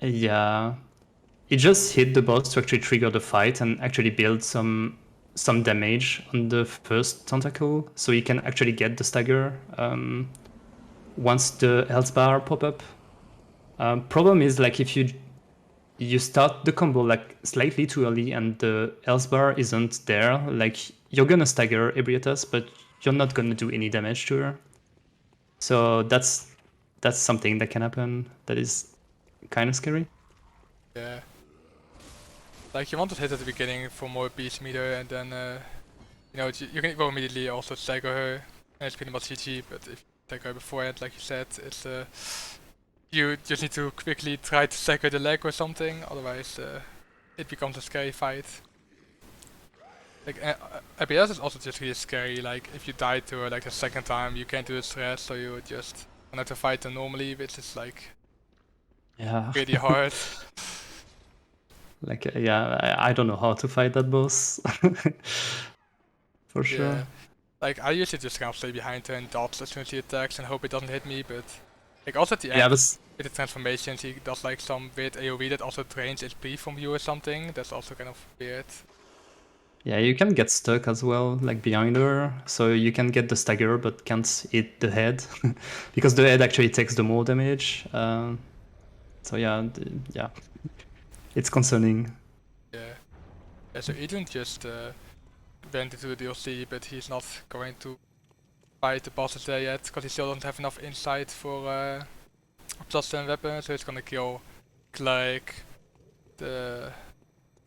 yeah, it just hit the boss to actually trigger the fight and actually build some damage on the first tentacle, so you can actually get the stagger once the health bar pop up. Problem is like if you you start the combo like slightly too early and the health bar isn't there, like you're gonna stagger Ebrietas, but you're not gonna do any damage to her. So that's something that can happen that is kind of scary. Yeah. Like you want to hit at the beginning for more beast meter, and then you know you can go immediately also stagger her, and it's pretty much GG. But if you stagger her beforehand, like you said, it's you just need to quickly try to stagger the leg or something, otherwise it becomes a scary fight. Like ABS is also just really scary. Like if you die to her like the second time, you can't do the threat, so you just have to fight her normally, which is like Yeah. really hard. Like yeah, I don't know how to fight that boss. For sure. Yeah. Like I usually just kind of stay behind her and dodge as soon as she attacks and hope it doesn't hit me, but like also at the Yeah, end but with the transformations he does like some weird AoE that also drains HP from you or something. That's also kind of weird. yeah, you can get stuck as well, like behind her. So you can get the stagger, but can't hit the head because the head actually takes the more damage. So yeah, yeah, it's concerning. Yeah. Yeah, so Eden just went into the DLC, but he's not going to fight the bosses there yet because he still doesn't have enough insight for a plus 10 weapon, so he's gonna kill Clegg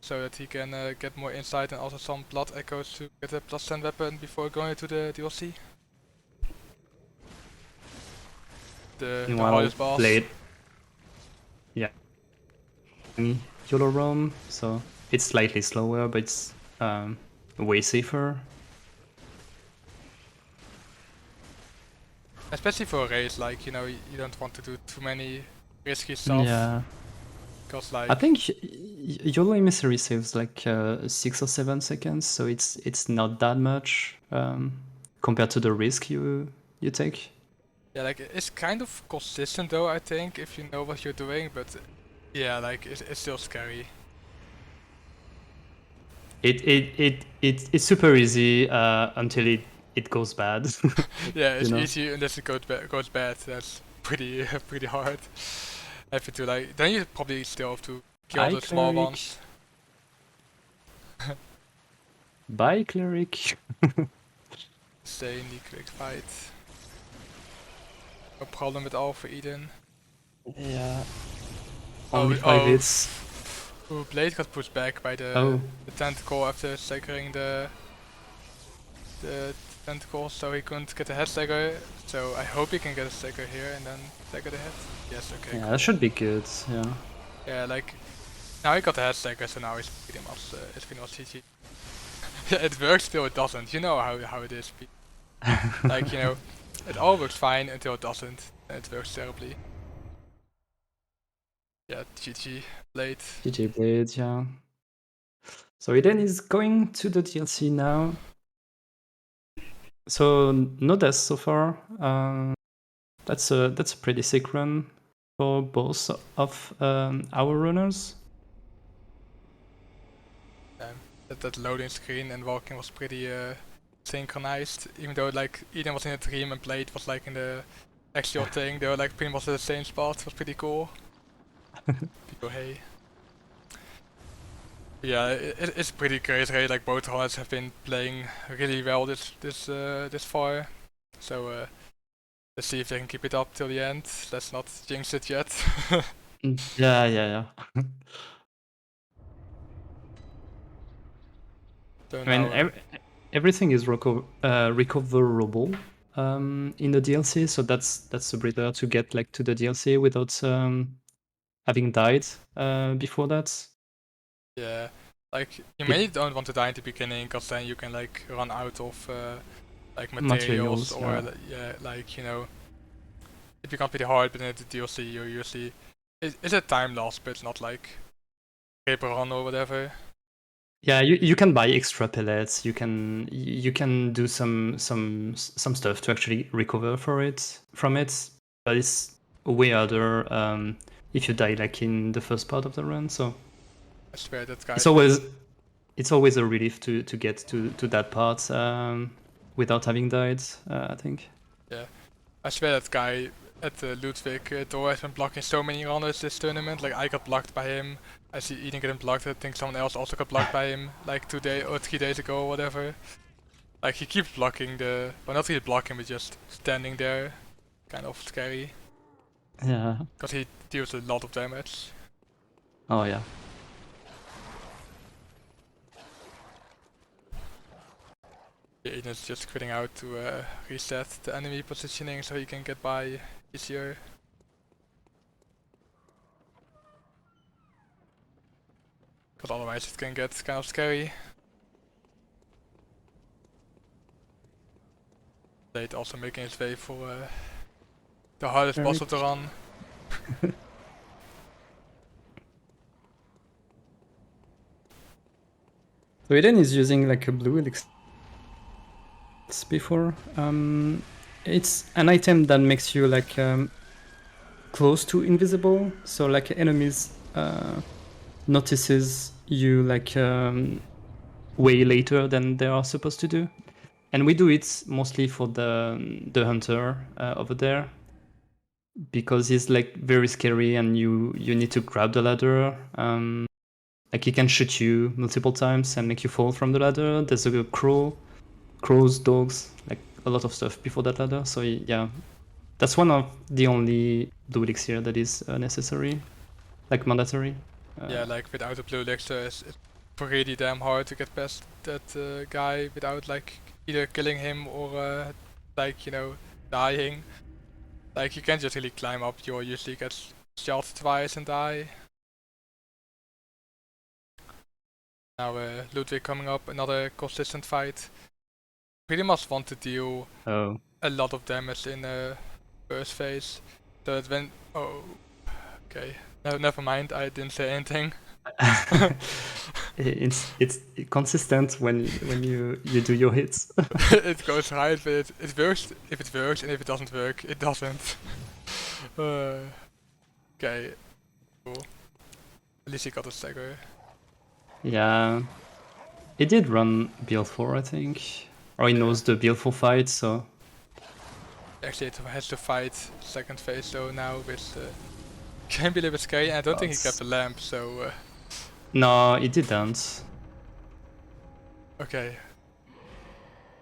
so that he can get more insight and also some blood echoes to get a plus 10 weapon before going to the DLC. The Meanwhile, hardest boss. Blade, yeah, YOLO roam, so it's slightly slower, but it's way safer. Especially for a race, like, you know, you don't want to do too many risky stuff. Yeah. Because, like, I think YOLO emissary saves like 6 or 7 seconds, so it's not that much compared to the risk you take. yeah, like, it's kind of consistent though, I think, if you know what you're doing, but yeah, like, it's still scary. It's super easy until it goes bad. Yeah, it's you know? easy unless it goes bad. That's pretty pretty hard. Have to like, then you probably still have to kill Bye, the small cleric. ones. Bye, cleric. Insanely quick fight. No problem at all for Eden. Yeah. Only 5 hits. Ooh, Blade got pushed back by the tentacle after staggering the tentacle, so he couldn't get a head stagger. So I hope he can get a stagger here and then stagger the head. Yes, okay. Yeah, cool. that should be good. Yeah. Yeah, like now he got the head stagger, so now he's pretty much GG. Yeah, it works till it doesn't. You know how it is. Like, you know, it all works fine until it doesn't, and it works terribly. Yeah, GG Blade. GG Blade, yeah. So Eden is going to the DLC now. So no deaths so far. That's a pretty sick run for both of our runners. That loading screen and walking was pretty synchronized, even though like Eden was in a dream and Blade was like in the actual thing. They were like pretty much at the same spot. It was pretty cool. People, hey. Yeah, it's pretty great, right? Like both runners have been playing really well this far. So let's see if they can keep it up till the end. Let's not jinx it yet. Yeah. So I mean, everything is recoverable in the DLC, so that's the breather to get like to the DLC without having died before that. yeah, like you mainly don't want to die in the beginning, because then you can like run out of like materials or yeah, like, you know, it becomes pretty hard. But in the DLC, you usually it's a time loss, but it's not like paper run or whatever. Yeah, you can buy extra pellets. You can do some stuff to actually recover from it, but it's way harder if you die like in the first part of the run. So I swear that guy. it's always a relief to get to that part without having died. I think. Yeah, I swear that guy at the Ludwig door has been blocking so many runners this tournament. Like I got blocked by him I see Eden getting blocked. I think someone else also got blocked by him like 2 days or 3 days ago or whatever. Like he keeps blocking the, well not really blocking, but just standing there, kind of scary. Yeah. Because he deals a lot of damage. Oh yeah. Eden is just quitting out to reset the enemy positioning so he can get by easier. Because otherwise it can get kind of scary. Blade also making his way for the hardest boss of the run. So Eden is using like a blue elixir before. It's an item that makes you like close to invisible. So like enemies notices you like way later than they are supposed to do. And we do it mostly for the hunter over there, because he's like very scary and you need to grab the ladder. Like he can shoot you multiple times and make you fall from the ladder. There's a crows, dogs, like a lot of stuff before that ladder. So yeah, that's one of the only blue elixir that is necessary, like mandatory. Yeah, like without a blue elixir it's pretty damn hard to get past that guy without like either killing him or like, you know, dying. Like you can't just really climb up, you usually get shot twice and die. Now Ludwig coming up, another consistent fight. Pretty much want to deal Oh, a lot of damage in first phase. So that when, oh, okay. No, never mind, I didn't say anything. it's consistent when you do your hits. It goes right, but it works if it works, and if it doesn't work, it doesn't. Okay, cool. At least he got a stagger. Yeah, he did run BL4, I think, or he knows the BL4 fight, so. Actually, it has to fight second phase though now, which can be a little bit scary. And I don't think he kept the lamp, so. No, he didn't. Okay.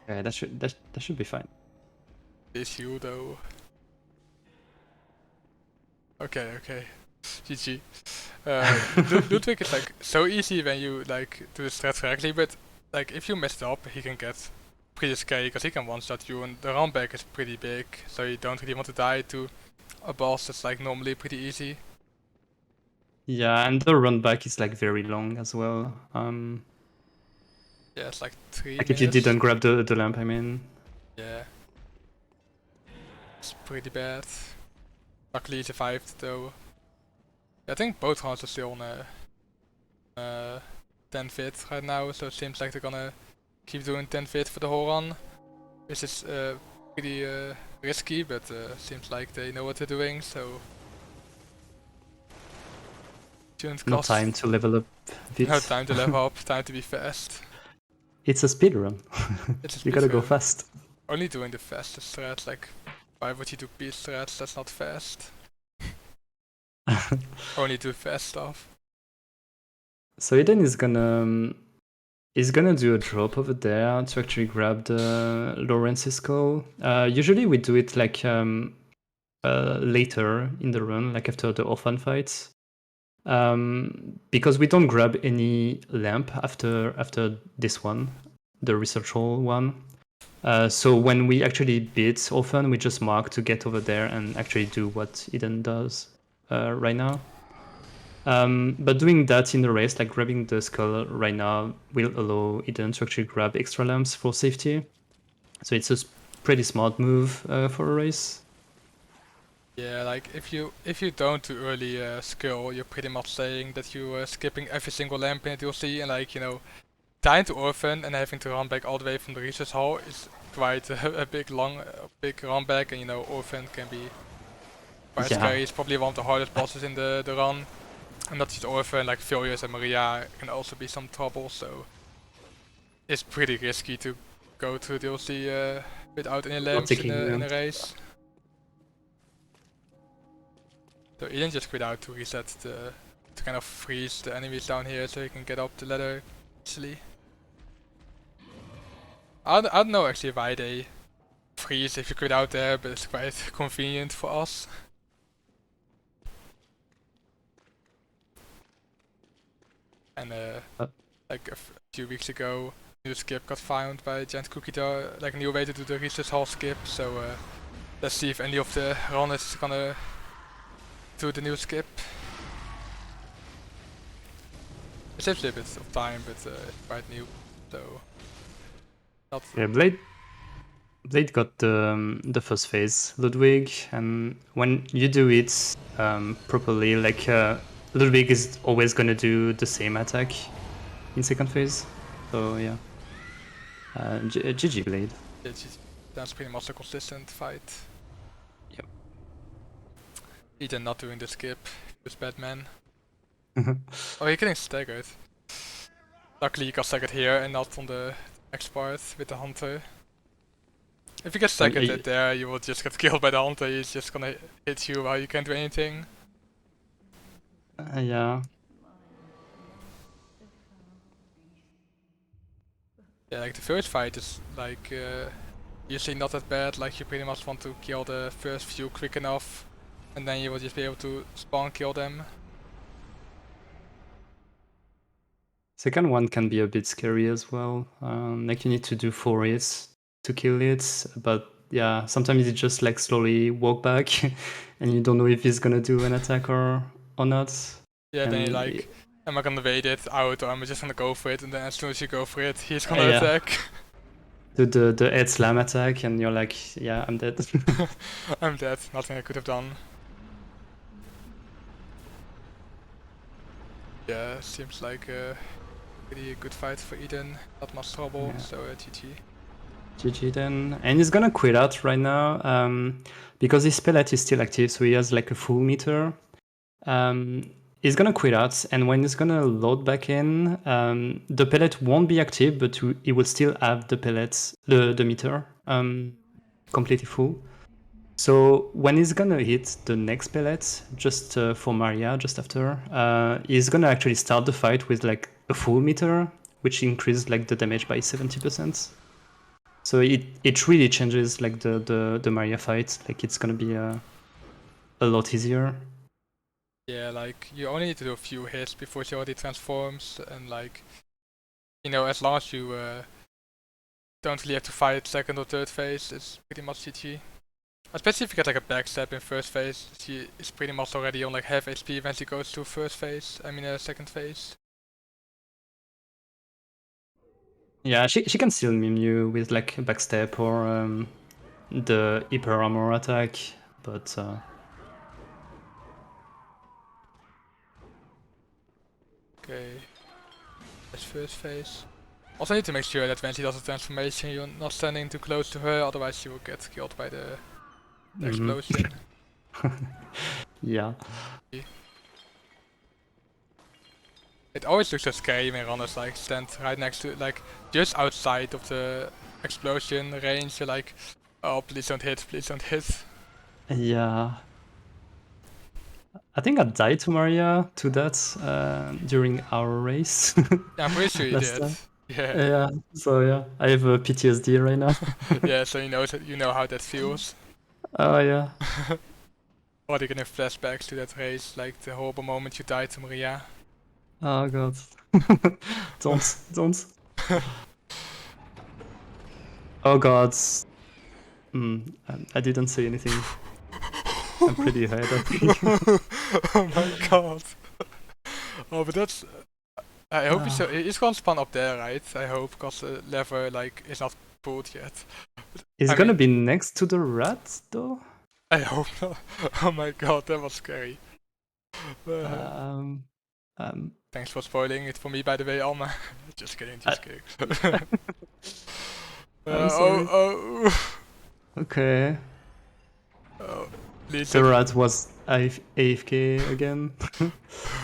Yeah, that should be fine. Issue though. Okay, okay. GG. Ludwig is like so easy when you like do the strats correctly, but like if you mess it up, he can get pretty scary because he can one-shot you, and the run back is pretty big, so you don't really want to die to a boss that's like normally pretty easy. Yeah, and the run back is like very long as well. Yeah, it's like 3 Like minutes. if you didn't grab the lamp, I mean. Yeah. It's pretty bad. Luckily he survived though. I think both runs are still on 10 fit right now, so it seems like they're gonna keep doing 10 fit for the whole run. Which is pretty risky, but seems like they know what they're doing, so... No time to level up a bit. No time to level up, time to be fast. It's a speed run. You gotta go fast. Only doing the fastest strats, like why would you do beat strats? That's not fast. Only do fast stuff. So Eden is gonna do a drop over there to actually grab the Lawrence's skull. Usually we do it like later in the run, like after the orphan fights. Because we don't grab any lamp after this one, the research hall one. So when we actually beat orphan, we just mark to get over there and actually do what Eden does right now. But doing that in the race, like grabbing the skull right now, will allow Eden to actually grab extra lamps for safety. So it's a pretty smart move for a race. Yeah, like if you don't do early skill, you're pretty much saying that you are skipping every single lamp in the DLC, and like, you know, dying to orphan and having to run back all the way from the research hall is quite a big run back, and you know, orphan can be quite scary. It's probably one of the hardest bosses in the run. And not just orphan, like Filius and Maria can also be some trouble, so it's pretty risky to go to DLC without any lamps in a race. So Eden just quit out to reset the to kind of freeze the enemies down here so you can get up the ladder easily. I don't know actually why they freeze if you quit out there, but it's quite convenient for us. And like a few weeks ago, new skip got found by Giant Cookie Dough, like a new way to do the Recess Hall skip, so let's see if any of the runners is gonna do the new skip. It saves a little bit of time, but it's quite new, so not. Yeah, Blade got the first phase, Ludwig, and when you do it properly, like Ludwig is always gonna do the same attack in second phase. So yeah, GG Blade. Yeah, that's pretty much a consistent fight. Yep. Eden not doing the skip, was Batman. Oh, you're getting staggered. Luckily you got staggered here and not on the next part with the hunter. If you get staggered there, you will just get killed by the hunter, he's just gonna hit you while you can't do anything. Yeah. Yeah, like the first fight is like usually not that bad, like you pretty much want to kill the first few quick enough and then you will just be able to spawn kill them. Second one can be a bit scary as well. Like you need to do 4 hits to kill it, but yeah, sometimes it just like slowly walk back and you don't know if he's gonna do an attack or not. Yeah, and then you're like, am I gonna wait it out or am I just gonna go for it, and then as soon as you go for it, he's gonna attack. Do the head slam attack and you're like, yeah, I'm dead. I'm dead, nothing I could have done. Yeah, seems like a pretty good fight for Eden, not much trouble, so GG. GG then. And he's gonna quit out right now because his pellet is still active, so he has like a full meter. He's gonna quit out, and when he's gonna load back in, the pellet won't be active, but he will still have the pellets, the meter completely full. So when he's gonna hit the next pellet, just for Maria, just after, he's gonna actually start the fight with like a full meter, which increases like the damage by 70%. So it really changes like the Maria fight. Like it's gonna be a lot easier. Yeah, like you only need to do a few hits before she already transforms, and like, you know, as long as you don't really have to fight second or third phase, it's pretty much GG. Especially if you get like a backstab in first phase, she is pretty much already on like half HP when she goes to first phase, second phase. Yeah, she can still meme you with like a backstep or the hyper armor attack, but Okay, that's first phase. Also need to make sure that when she does a transformation, you're not standing too close to her, otherwise she will get killed by the explosion. Yeah. It always looks so scary when runners like stand right next to, like, just outside of the explosion range. You're like, oh, please don't hit, please don't hit. Yeah. I think I died to Maria to that during our race. Yeah, I'm pretty sure you did. Time. Yeah. Yeah. So yeah, I have a PTSD right now. Yeah, so you know how that feels. Oh yeah. Or you're getting flashbacks to that race, like the horrible moment you died to Maria. Oh god. Don't. Oh god. I didn't say anything. I'm pretty high, I think. Oh my god. Oh, but that's... I hope he's gonna spawn up there, right? I hope, because the lever, like, is not pulled yet. He's gonna be next to the rat, though? I hope not. Oh my god, that was scary. Thanks for spoiling it for me, by the way, Alma. Just kidding, just kidding. I'm sorry. Okay. The rat was AFK again.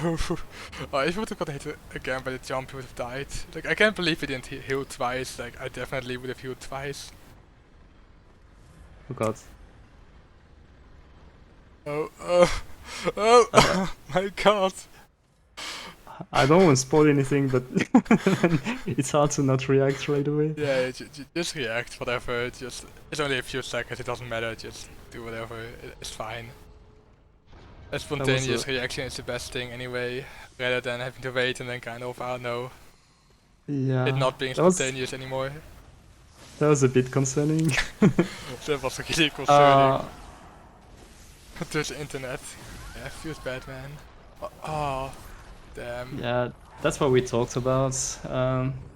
Oh, if he would have got hit again by the jump, he would have died. Like, I can't believe he didn't heal twice. Like, I definitely would have healed twice. Oh god. Oh my god. I don't want to spoil anything, but it's hard to not react right away. Yeah, just react, whatever. It's only a few seconds. It doesn't matter. Just do whatever. It's fine. A spontaneous reaction is the best thing anyway, rather than having to wait and then kind of, I don't know, it not being spontaneous anymore. That was a bit concerning. That was really concerning. This internet. Yeah, feels bad, man. Oh, damn. Yeah, that's what we talked about.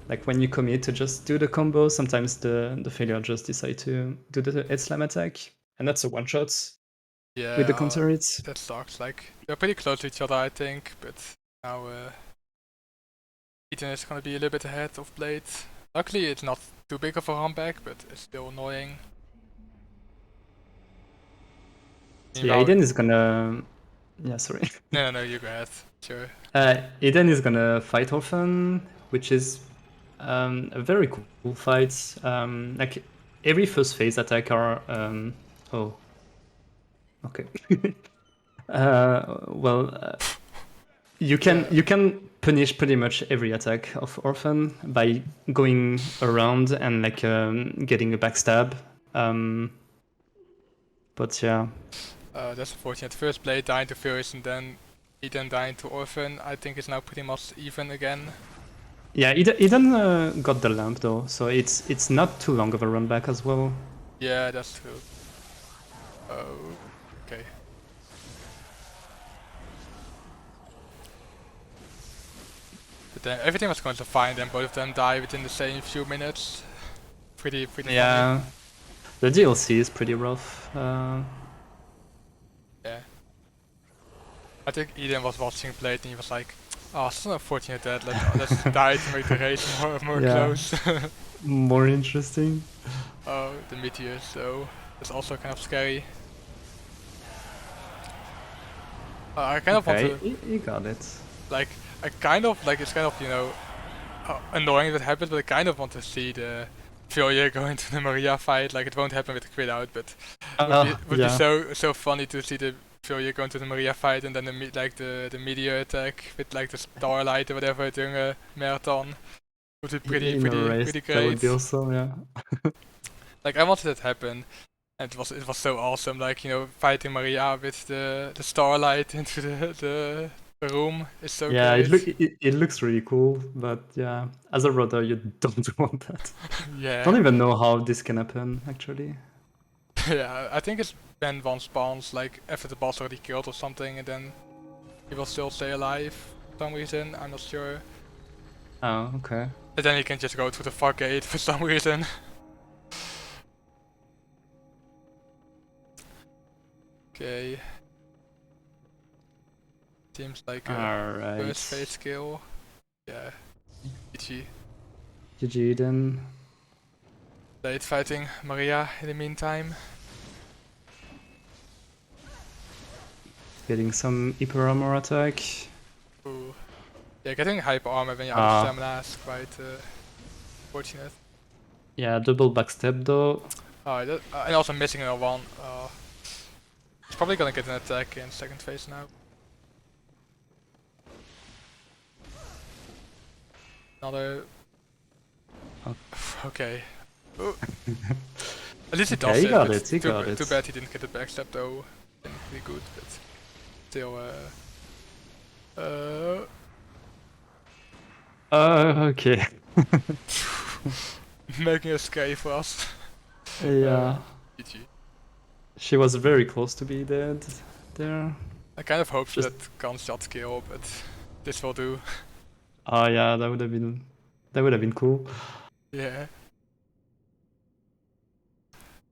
Like when you commit to just do the combo, sometimes the failure just decide to do the head slam attack, and that's a one shot. Yeah, with the counter hits. That sucks. Like they're pretty close to each other, I think, but now Eden is gonna be a little bit ahead of Blade. Luckily, it's not too big of a run back, but it's still annoying. Yeah, Eden is gonna. Yeah, sorry. No, you go ahead. Sure. Eden is gonna fight Orphan, which is a very cool fight. Like every first phase attack are. Oh. Okay. You can punish pretty much every attack of Orphan by going around and like getting a backstab. But yeah. That's unfortunate. First Blade dying to Furious and then Eden dying to Orphan. I think it's now pretty much even again. Yeah, Eden got the lamp though, so it's not too long of a run back as well. Yeah, that's true. Oh, okay. But then everything was going to fine, then both of them die within the same few minutes. Pretty yeah. Funny. The DLC is pretty rough. Yeah. I think Eden was watching Blade and he was like, oh, it's so unfortunate that let's die to make the race more close. More interesting. Oh, the meteors, so that's also kind of scary. I kind of want to... You got it. Like, it's kind of, you know, annoying that happens, but I kind of want to see the failure go into the Maria fight. Like, it won't happen with the quit out, but would be so funny to see the failure go into the Maria fight and then the meteor attack with like the starlight or whatever during a marathon. Would be pretty great. That would be awesome, yeah. Like, I wanted that to happen. And it was so awesome, like, you know, fighting Maria with the starlight into the room is so great. It looks really cool, but yeah, as a runner you don't want that. Yeah. I don't even know how this can happen, actually. Yeah, I think it's when one spawns, like, after the boss already killed or something, and then he will still stay alive for some reason, I'm not sure. Oh, okay. And then he can just go through the fog gate for some reason. Okay. Seems like a first phase kill. Yeah. GG. GG then. Blade fighting Maria in the meantime. Getting some hyper armor attack. Ooh. Yeah, getting hyper armor when you're out of stamina is quite fortunate. Yeah, double backstab though. And also missing a one. He's probably gonna get an attack in second phase now. Another. Okay. At least he does he it. got it. He got it. Too bad he didn't get the backstab though. Been pretty good, but still. Okay. Making it scary for us. Yeah. GG. She was very close to be dead there. I kind of hoped for that gunshot kill, but this will do. Oh yeah, that would have been cool. Yeah.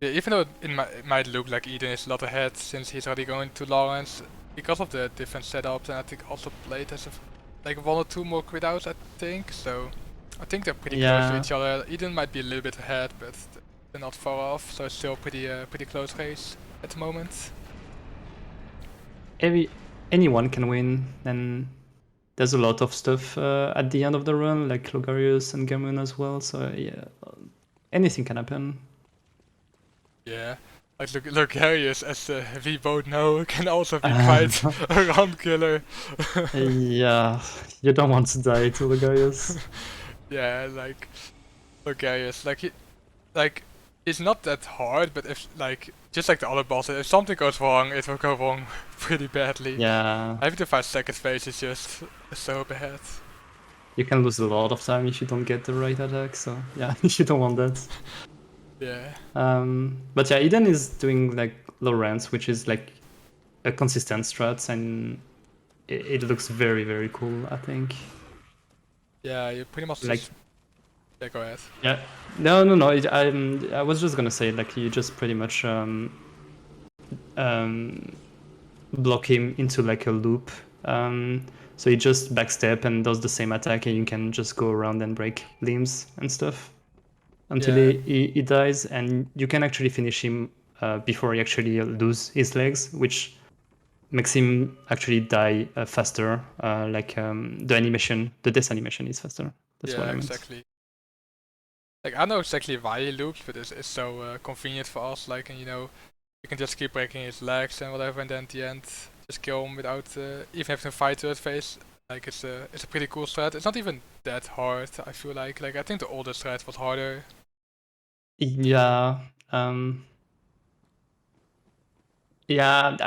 Yeah, even though it might look like Eden is a lot ahead since he's already going to Lawrence, because of the different setups, and I think also Blade has like one or two more quit outs, I think, so I think they're pretty close to each other. Eden might be a little bit ahead, but they're not far off, so it's still pretty close race at the moment. Anyone can win, and there's a lot of stuff at the end of the run, like Logarius and Gamoon as well, so yeah, anything can happen. Yeah, Like Logarius, as we both know, can also be quite a run killer. Yeah, you don't want to die to the guys. Yeah, like Logarius, he's not that hard, but if just like the other bosses, if something goes wrong, it will go wrong pretty badly. Yeah, Having to fight second phase is just so bad. you can lose a lot of time if you don't get the right attack. So yeah, you don't want that. Yeah. But yeah, Eden is doing like Lawrence, which is like a consistent strat, and it looks very, very cool, I think. Yeah, you pretty much Like, just... Yeah, go ahead. yeah, no. I was just gonna say, like, you just pretty much block him into like a loop. So he just backstep and does the same attack, and you can just go around and break limbs and stuff until Yeah. he dies, and you can actually finish him before he actually lose his legs, which makes him actually die faster. The death animation is faster. That's what Yeah, I meant. exactly. Like, I don't know exactly why he loops, but it's so convenient for us. Like, and you can just keep breaking his legs and whatever, and then at the end, just kill him without even having to fight third phase. Like, it's a pretty cool strat. It's not even that hard, I feel like. Like, I think the older strat was harder. Yeah. Yeah,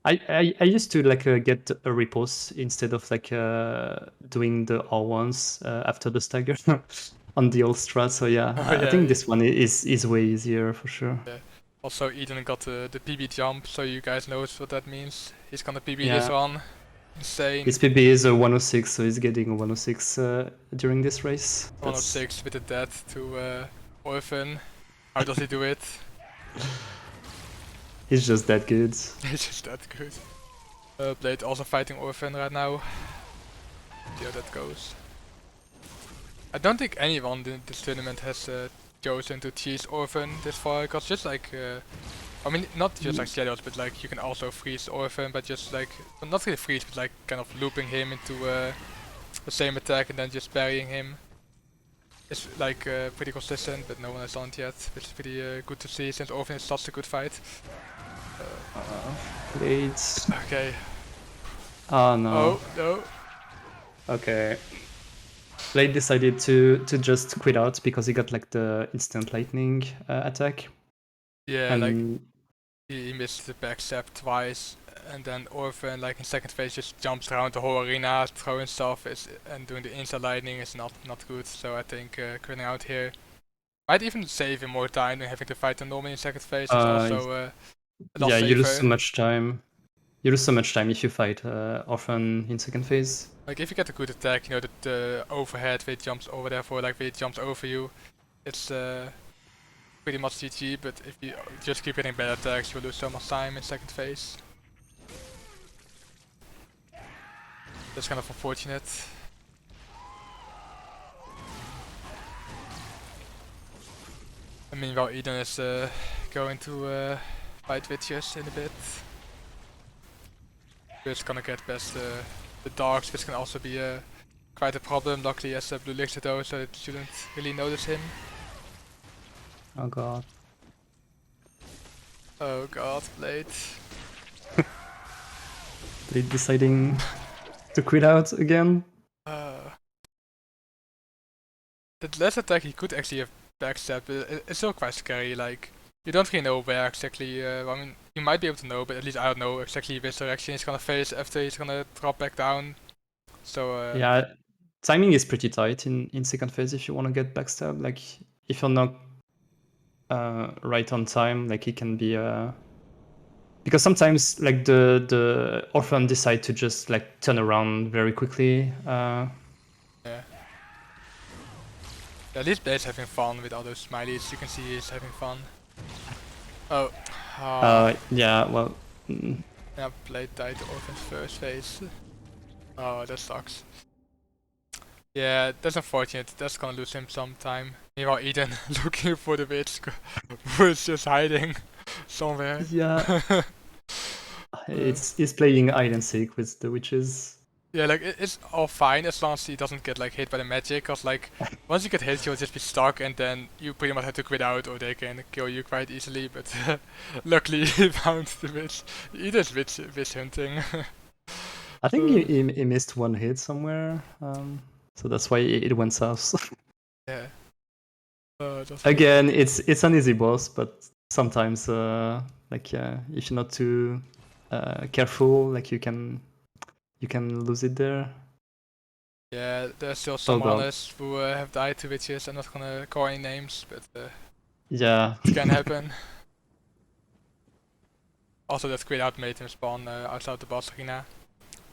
I used to like get a repose instead of like doing the R1s after the stagger on the old strat. So yeah, Oh I yeah, think this one is way easier for sure. yeah. Also, Eden got the PB jump, so you guys know what that means. He's gonna PB this Yeah, on. Insane. his PB is a 106, so he's getting a 106 during this race. That's 106 with the death to Orphan. How does he do it? he's just that good. He's just that good. Blade also fighting Orphan right now. See how that goes. I don't think anyone in this tournament has chosen to cheese Orphan this far, because just like, I mean, not just like Shadows, but like you can also freeze Orphan, but just like, well, not really freeze, but like kind of looping him into the same attack and then just parrying him. It's like pretty consistent, but no one has done it yet, which is pretty good to see since Orphan is such a good fight. Blades. Okay. Oh no. Oh, no. Okay. Blade decided to just quit out because he got like the instant lightning attack. Yeah, And like he missed the backstep twice, and then Orphan, like in second phase, just jumps around the whole arena, throwing stuff, and doing the instant lightning is not good. So I think quitting out here might even save him more time than having to fight him normally in second phase. It's also a lot yeah, safer. you lose so much time. You lose so much time if you fight Orphan in second phase. Like if you get a good attack, the overhead where it jumps over there for, like where it jumps over you, it's pretty much GG. But if you just keep getting bad attacks, you lose so much time in second phase. That's kind of unfortunate. I mean, while Eden is going to fight Witches in a bit. We're just gonna get past the darks, which can also be quite a problem. Luckily, as blue licks though, so it shouldn't really notice him. Oh god. Oh god, Blade. Blade deciding to quit out again. That last attack he could actually have backstabbed, but it's still quite scary. Like, you don't really know where exactly, I mean, you might be able to know, but at least I don't know exactly which direction he's gonna face after he's gonna drop back down. So, Yeah, timing is pretty tight in second phase if you want to get backstab. Like, if you're not right on time, like it can be because sometimes like the Orphan decide to just like turn around very quickly. yeah. At least Blade's having fun with all those smileys. You can see he's having fun. Oh. Yeah, well. Yeah, Blade died to Orphan's first phase. Oh, that sucks. Yeah, that's unfortunate. That's gonna lose him some time. Meanwhile, Eden looking for the witch who is just hiding somewhere. Yeah. It's playing hide and seek with the witches. Yeah, like it's all fine as long as he doesn't get like hit by the magic. Cause like once you get hit, you'll just be stuck, and then you pretty much have to quit out, or they can kill you quite easily. But luckily, he found the witch. He does witch hunting. I think So, he missed one hit somewhere, so that's why it went south. yeah. That's Again, it's an easy boss, but sometimes, like if you're not too careful, like you can lose it there. Yeah, there's still Oh some god. runners who have died to witches. I'm not gonna call any names, but Yeah. it can happen. Also, that quit out made him spawn outside the boss arena.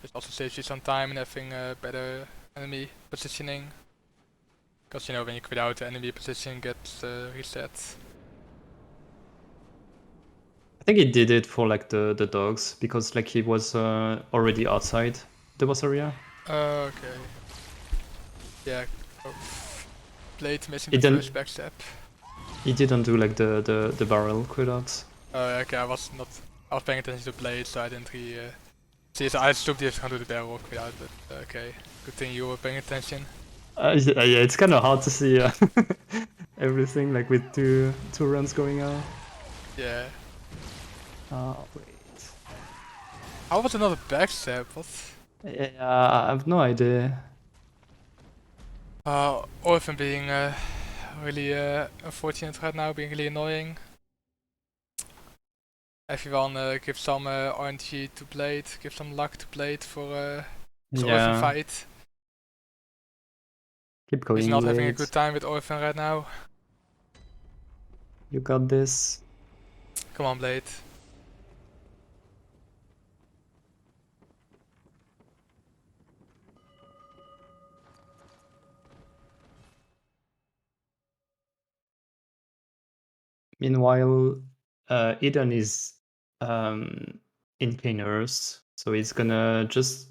It also saves you some time and having better enemy positioning. Because you know, when you quit out, the enemy position gets reset. I think he did it for like the dogs because like he was already outside the boss area. Okay. Yeah. Oh. Blade missing He the didn't. first backstep. He didn't do like the barrel quit outs. Okay, I was paying attention to Blade, so I didn't really see. So I assumed he was gonna do the barrel quit out, but okay. Good thing you were paying attention. Yeah, it's kind of hard to see everything like with two runs going on. Yeah. Oh wait. How was another backstep? What? Yeah, I have no idea. Orphan being really unfortunate right now, being really annoying. Everyone give some RNG to Blade, give some luck to Blade for the Orphan Yeah, fight. keep He's going, not having a Blade. good time with Orphan right now. You got this. Come on, Blade. Meanwhile, Eden is in cleaners, so he's gonna just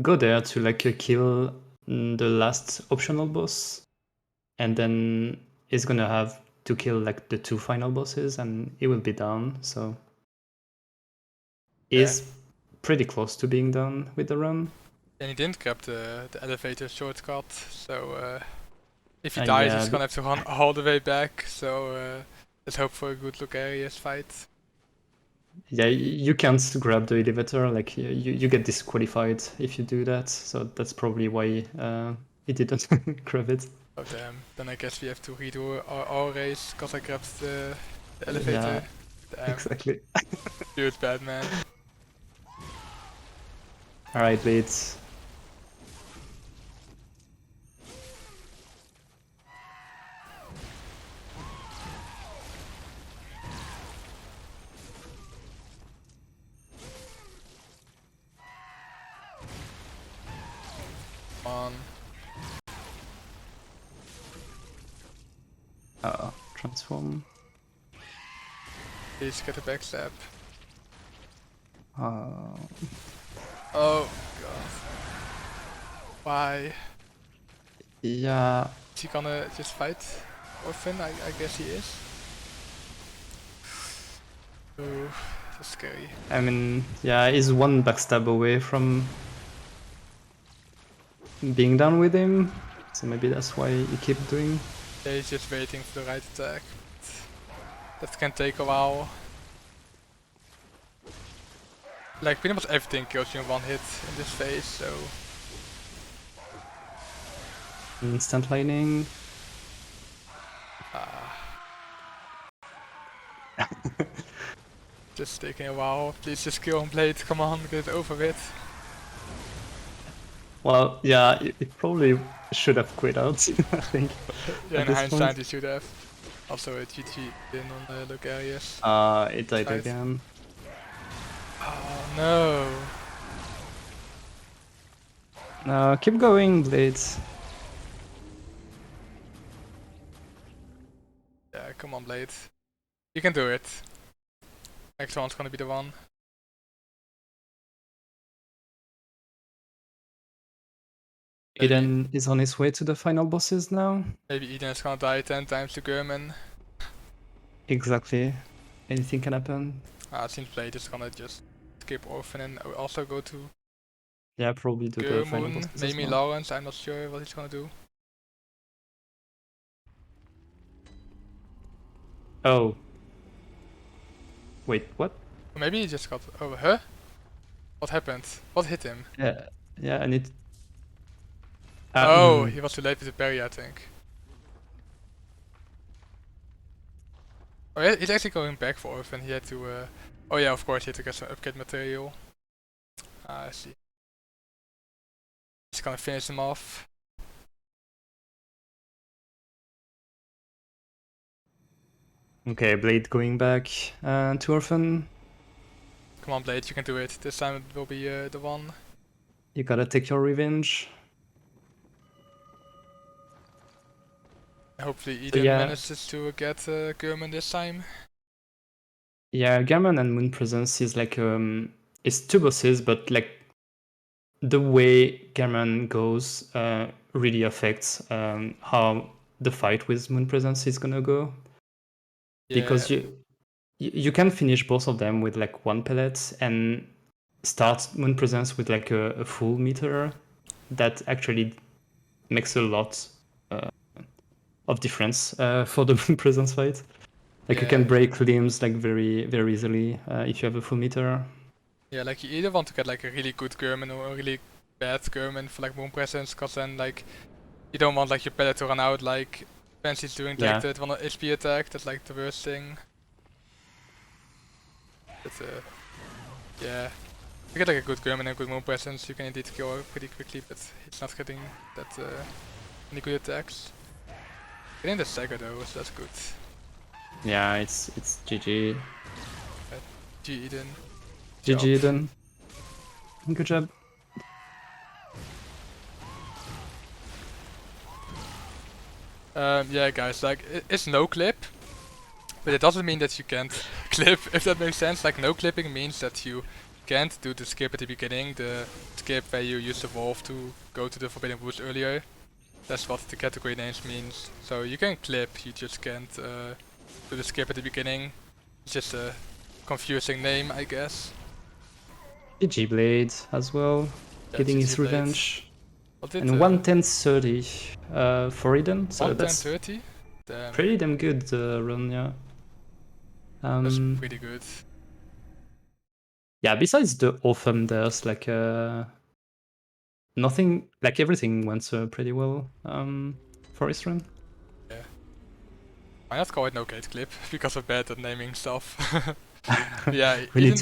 go there to like kill the last optional boss, and then he's gonna have to kill like the two final bosses, and he will be done. So Yeah. he's pretty close to being done with the run. And he didn't grab the elevator shortcut, so if he dies, Yeah, he's gonna have to run all the way back. So let's hope for a good Lucarius fight. yeah, you can't grab the elevator. Like you get disqualified if you do that. So that's probably why he didn't grab it. Oh damn, then I guess we have to redo our race because I grabbed the Yeah, elevator. Damn, exactly. dude, bad man. All right, Blades. Come on. Transform. Please get a backstab. Uh, Oh god. Why? yeah, Is he gonna just fight Orphan? I guess he is. Ooh, that's scary. I mean, yeah, he's one backstab away from being done with him. So maybe that's why you keep doing. Yeah, he's just waiting for the right attack. That can take a while. Like pretty much everything kills you in one hit in this phase, so Instant lightning. just taking a while. Please just kill him, Blade. Come on, get it over with. Well, yeah, it probably should have quit out, I think. Yeah, At in this hindsight, point. he should have. Also a GG in on Lucarius. It died Right. again. Oh no. No, keep going, Blades. Yeah, come on, Blade. You can do it. Next one's gonna be the one. Eden is on his way to the final bosses now. Maybe Eden is gonna die 10 times to German. Exactly. Anything can happen. It seems Blade is gonna just skip Orphan and also go to Yeah, probably do the final Moon, bosses as maybe well. Lawrence, I'm not sure what he's gonna do. Oh. Wait, what? Or maybe he just got. Oh, huh? What happened? What hit him? Yeah, yeah, I need. Oh, he was too late with the parry, I think. Oh, yeah, he's actually going back for Orphan. He had to. Oh, yeah, of course, he had to get some upgrade material. I see. He's gonna finish him off. Okay, Blade going back to Orphan. Come on, Blade, you can do it. This time it will be the one. You gotta take your revenge. Hopefully, So Eden yeah, manages to get Gurman this time. yeah, Garman and Moon Presence is like it's two bosses, but like the way Garman goes really affects how the fight with Moon Presence is gonna go. Yeah, Because you can finish both of them with like one pellet and start Moon Presence with like a full meter. That actually makes a lot of difference for the Moon Presence fight. Like you can yeah, break limbs like very very easily if you have a full meter. yeah. Like you either want to get like a really good Gurman or a really bad Gurman for like Moon Presence, cause then like you don't want like your pellet to run out like when she's doing like Yeah. that one HP attack. That's like the worst thing. But yeah. You get like a good Gurman and a good Moon Presence, you can indeed kill her pretty quickly, but he's not getting that any good attacks. Getting the Stagger though, so that's good. Yeah, it's GG. G Eden. GG Eden. Good job. Yeah guys, like it's no clip, but it doesn't mean that you can't clip, if that makes sense. Like no clipping means that you can't do the skip at the beginning, the skip where you use the wolf to go to the Forbidden Woods earlier. That's what the category names means. So you can clip, you just can't do the skip at the beginning. It's just a confusing name, I guess. GG Blade as well. Yeah, Getting GG his Blade. revenge. What did And 110.30 for Eden. So that's 110.30? Damn, pretty damn good run, yeah. that's pretty good. Yeah, besides the Orphan, there's like nothing, like everything went pretty well for his run. Yeah. Why not call it no gate clip? Because we're bad at naming stuff. Yeah, we need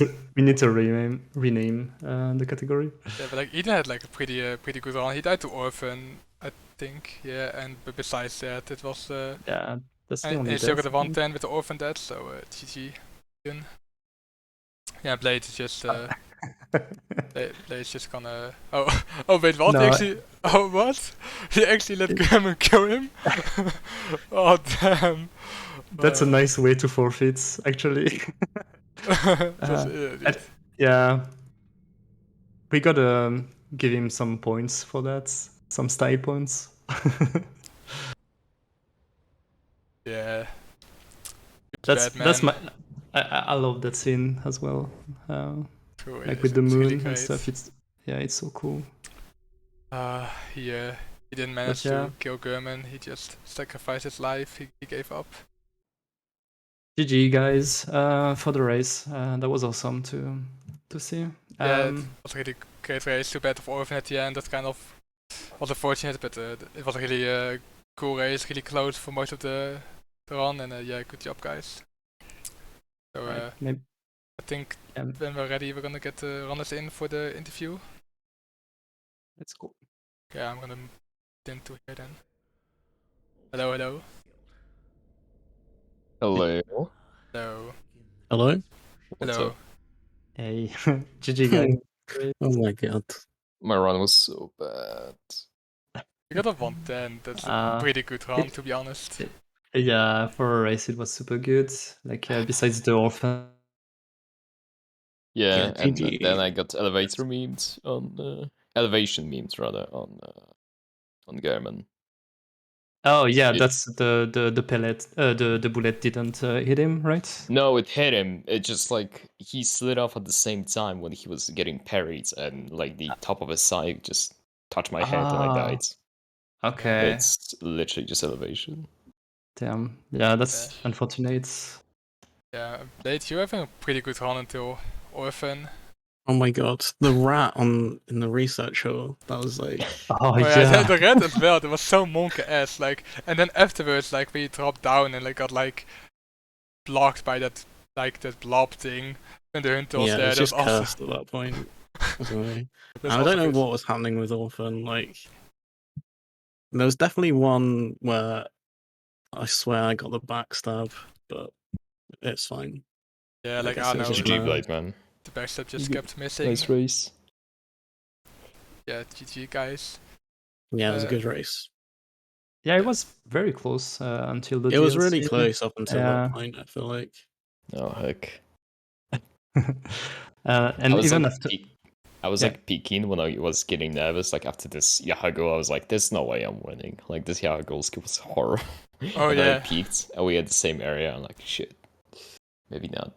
to rename the category. Yeah, but like Eden had like a pretty good run. He died to Orphan, I think. Yeah, and but besides that, it was Yeah, that's the and only he still death. got a 110 with the Orphan dead, so GG. Eden. Yeah, Blade is just Blade's just gonna. Oh, oh wait, what? He No, actually. Oh, what? He actually let Graham kill him. Oh damn. that's a nice way to forfeit, actually. That's it. Yeah, we gotta give him some points for that, some style points. Yeah. That's Batman. my. I love that scene as well. True, Like with the it's really moon and great. stuff. It's so cool. He didn't manage yeah. to kill Gurman. He just sacrificed his life. He gave up. GG guys for the race. That was awesome to see. Yeah, it was a really great race. Too bad of Orphan at the end. That kind of was unfortunate, but it was a really cool race. Really close for most of the run, and yeah, good job, guys. So Maybe, I think when we're ready, we're gonna get the runners in for the interview. let's go. Yeah, I'm gonna tend to here then. Hello, hello. Hello. Hello. Hello? What's Hello. up? Hey, GG guys. Oh my god. My run was so bad. You got a 110. That's a pretty good run, to be honest. Yeah, for a race it was super good. Like besides the Orphan. Yeah, and GG. then I got elevator memes on elevation memes rather on German. Oh yeah, It- that's the pellet. The bullet didn't hit him, right? No, it hit him. It just like he slid off at the same time when he was getting parried, and like the top of his side just touched my head and I Ah, died. okay. It's literally just elevation. Damn. Yeah, that's unfortunate. Yeah, Blade, you're having a pretty good run until Orphan. Oh my god, the rat in the research hall. That was like, Oh yeah, yeah. the red as well. That was so monkey-ass. Like, and then afterwards, like, we dropped down and like got like blocked by that blob thing. And the hunter was yeah, there. it's That was just awesome. cursed at that point. Wasn't That's I also don't know good. what was happening with Orphan. Like, there was definitely one where I swear I got the backstab, but it's fine. Yeah, I like guess I it was know just GG, an Blade, man. the backstab just You kept missing. Nice race. Yeah, GG guys. Yeah, it was a Uh, good race. Yeah, it was very close until the It was DLC. really close up until Yeah. that point, I feel like. Oh heck. And even after. I was Yeah. like peeking when I was getting nervous. Like after this Yahago, I was like, "There's no way I'm winning." Like this Yahago skill was horrible. Oh, and then yeah. I peeked, and we had the same area. I'm like, "Shit, maybe not."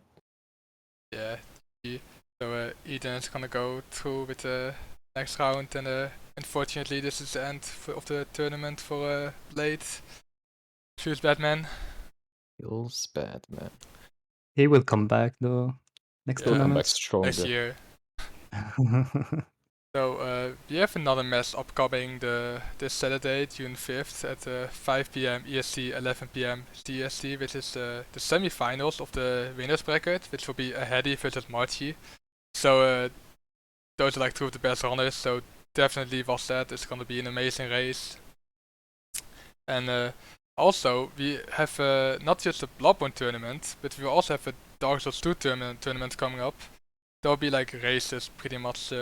yeah. GG. So Eden is gonna go through with the next round, and unfortunately this is the end of the tournament for Blade. Feels bad, man. Feels bad, man. He will come back though. Next Yeah. Come back tournament. stronger. Next year. So we have another match upcoming this Saturday, June 5th at 5 p.m. EST, 11 p.m. CST, which is the semi-finals of the winners bracket, which will be Hedy versus Marchi. So those are like two of the best runners, so definitely watch that. It's gonna be an amazing race. And also we have not just a Bloodborne tournament, but we will also have a Dark Souls 2 tournament coming up. There'll be like races pretty much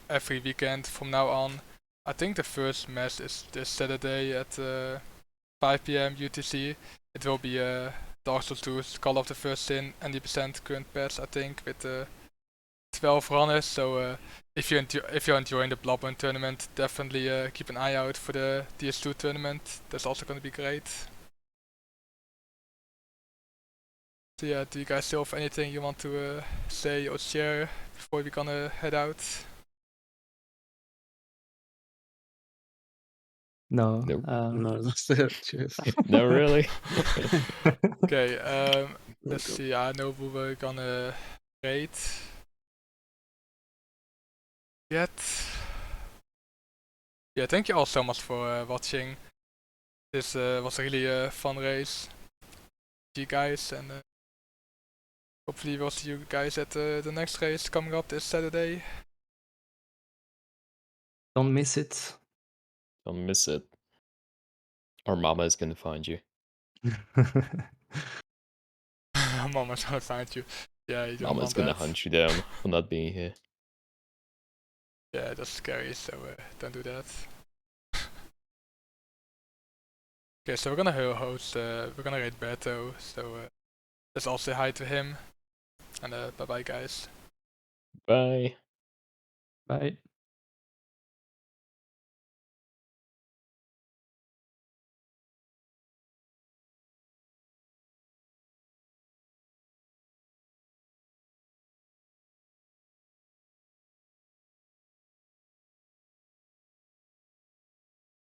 every weekend from now on. I think the first match is this Saturday at 5 p.m. UTC. It will be Dark Souls 2's Call of the First Sin, 90% current patch, I think, with 12 runners. So if you're enjoying the Bloodborne tournament, definitely keep an eye out for the DS2 tournament. That's also going to be great. So yeah, do you guys still have anything you want to say or share before we're gonna head out? No. Nope. No, that's it. Cheers. No, really. Okay, Oh let's God. see. I know we were gonna rate yet. Yeah, thank you all so much for watching. This was a really fun race. See you guys, and hopefully we'll see you guys at the next race coming up this Saturday. Don't miss it. Don't miss it. Or Mama is gonna find you. Mama's gonna find you. Yeah, you don't Mama's want gonna that. hunt you down for not being here. Yeah, that's scary, so don't do that. Okay, so we're gonna host, we're gonna rate Beto, so let's all say hi to him. And bye bye guys. Bye. Bye.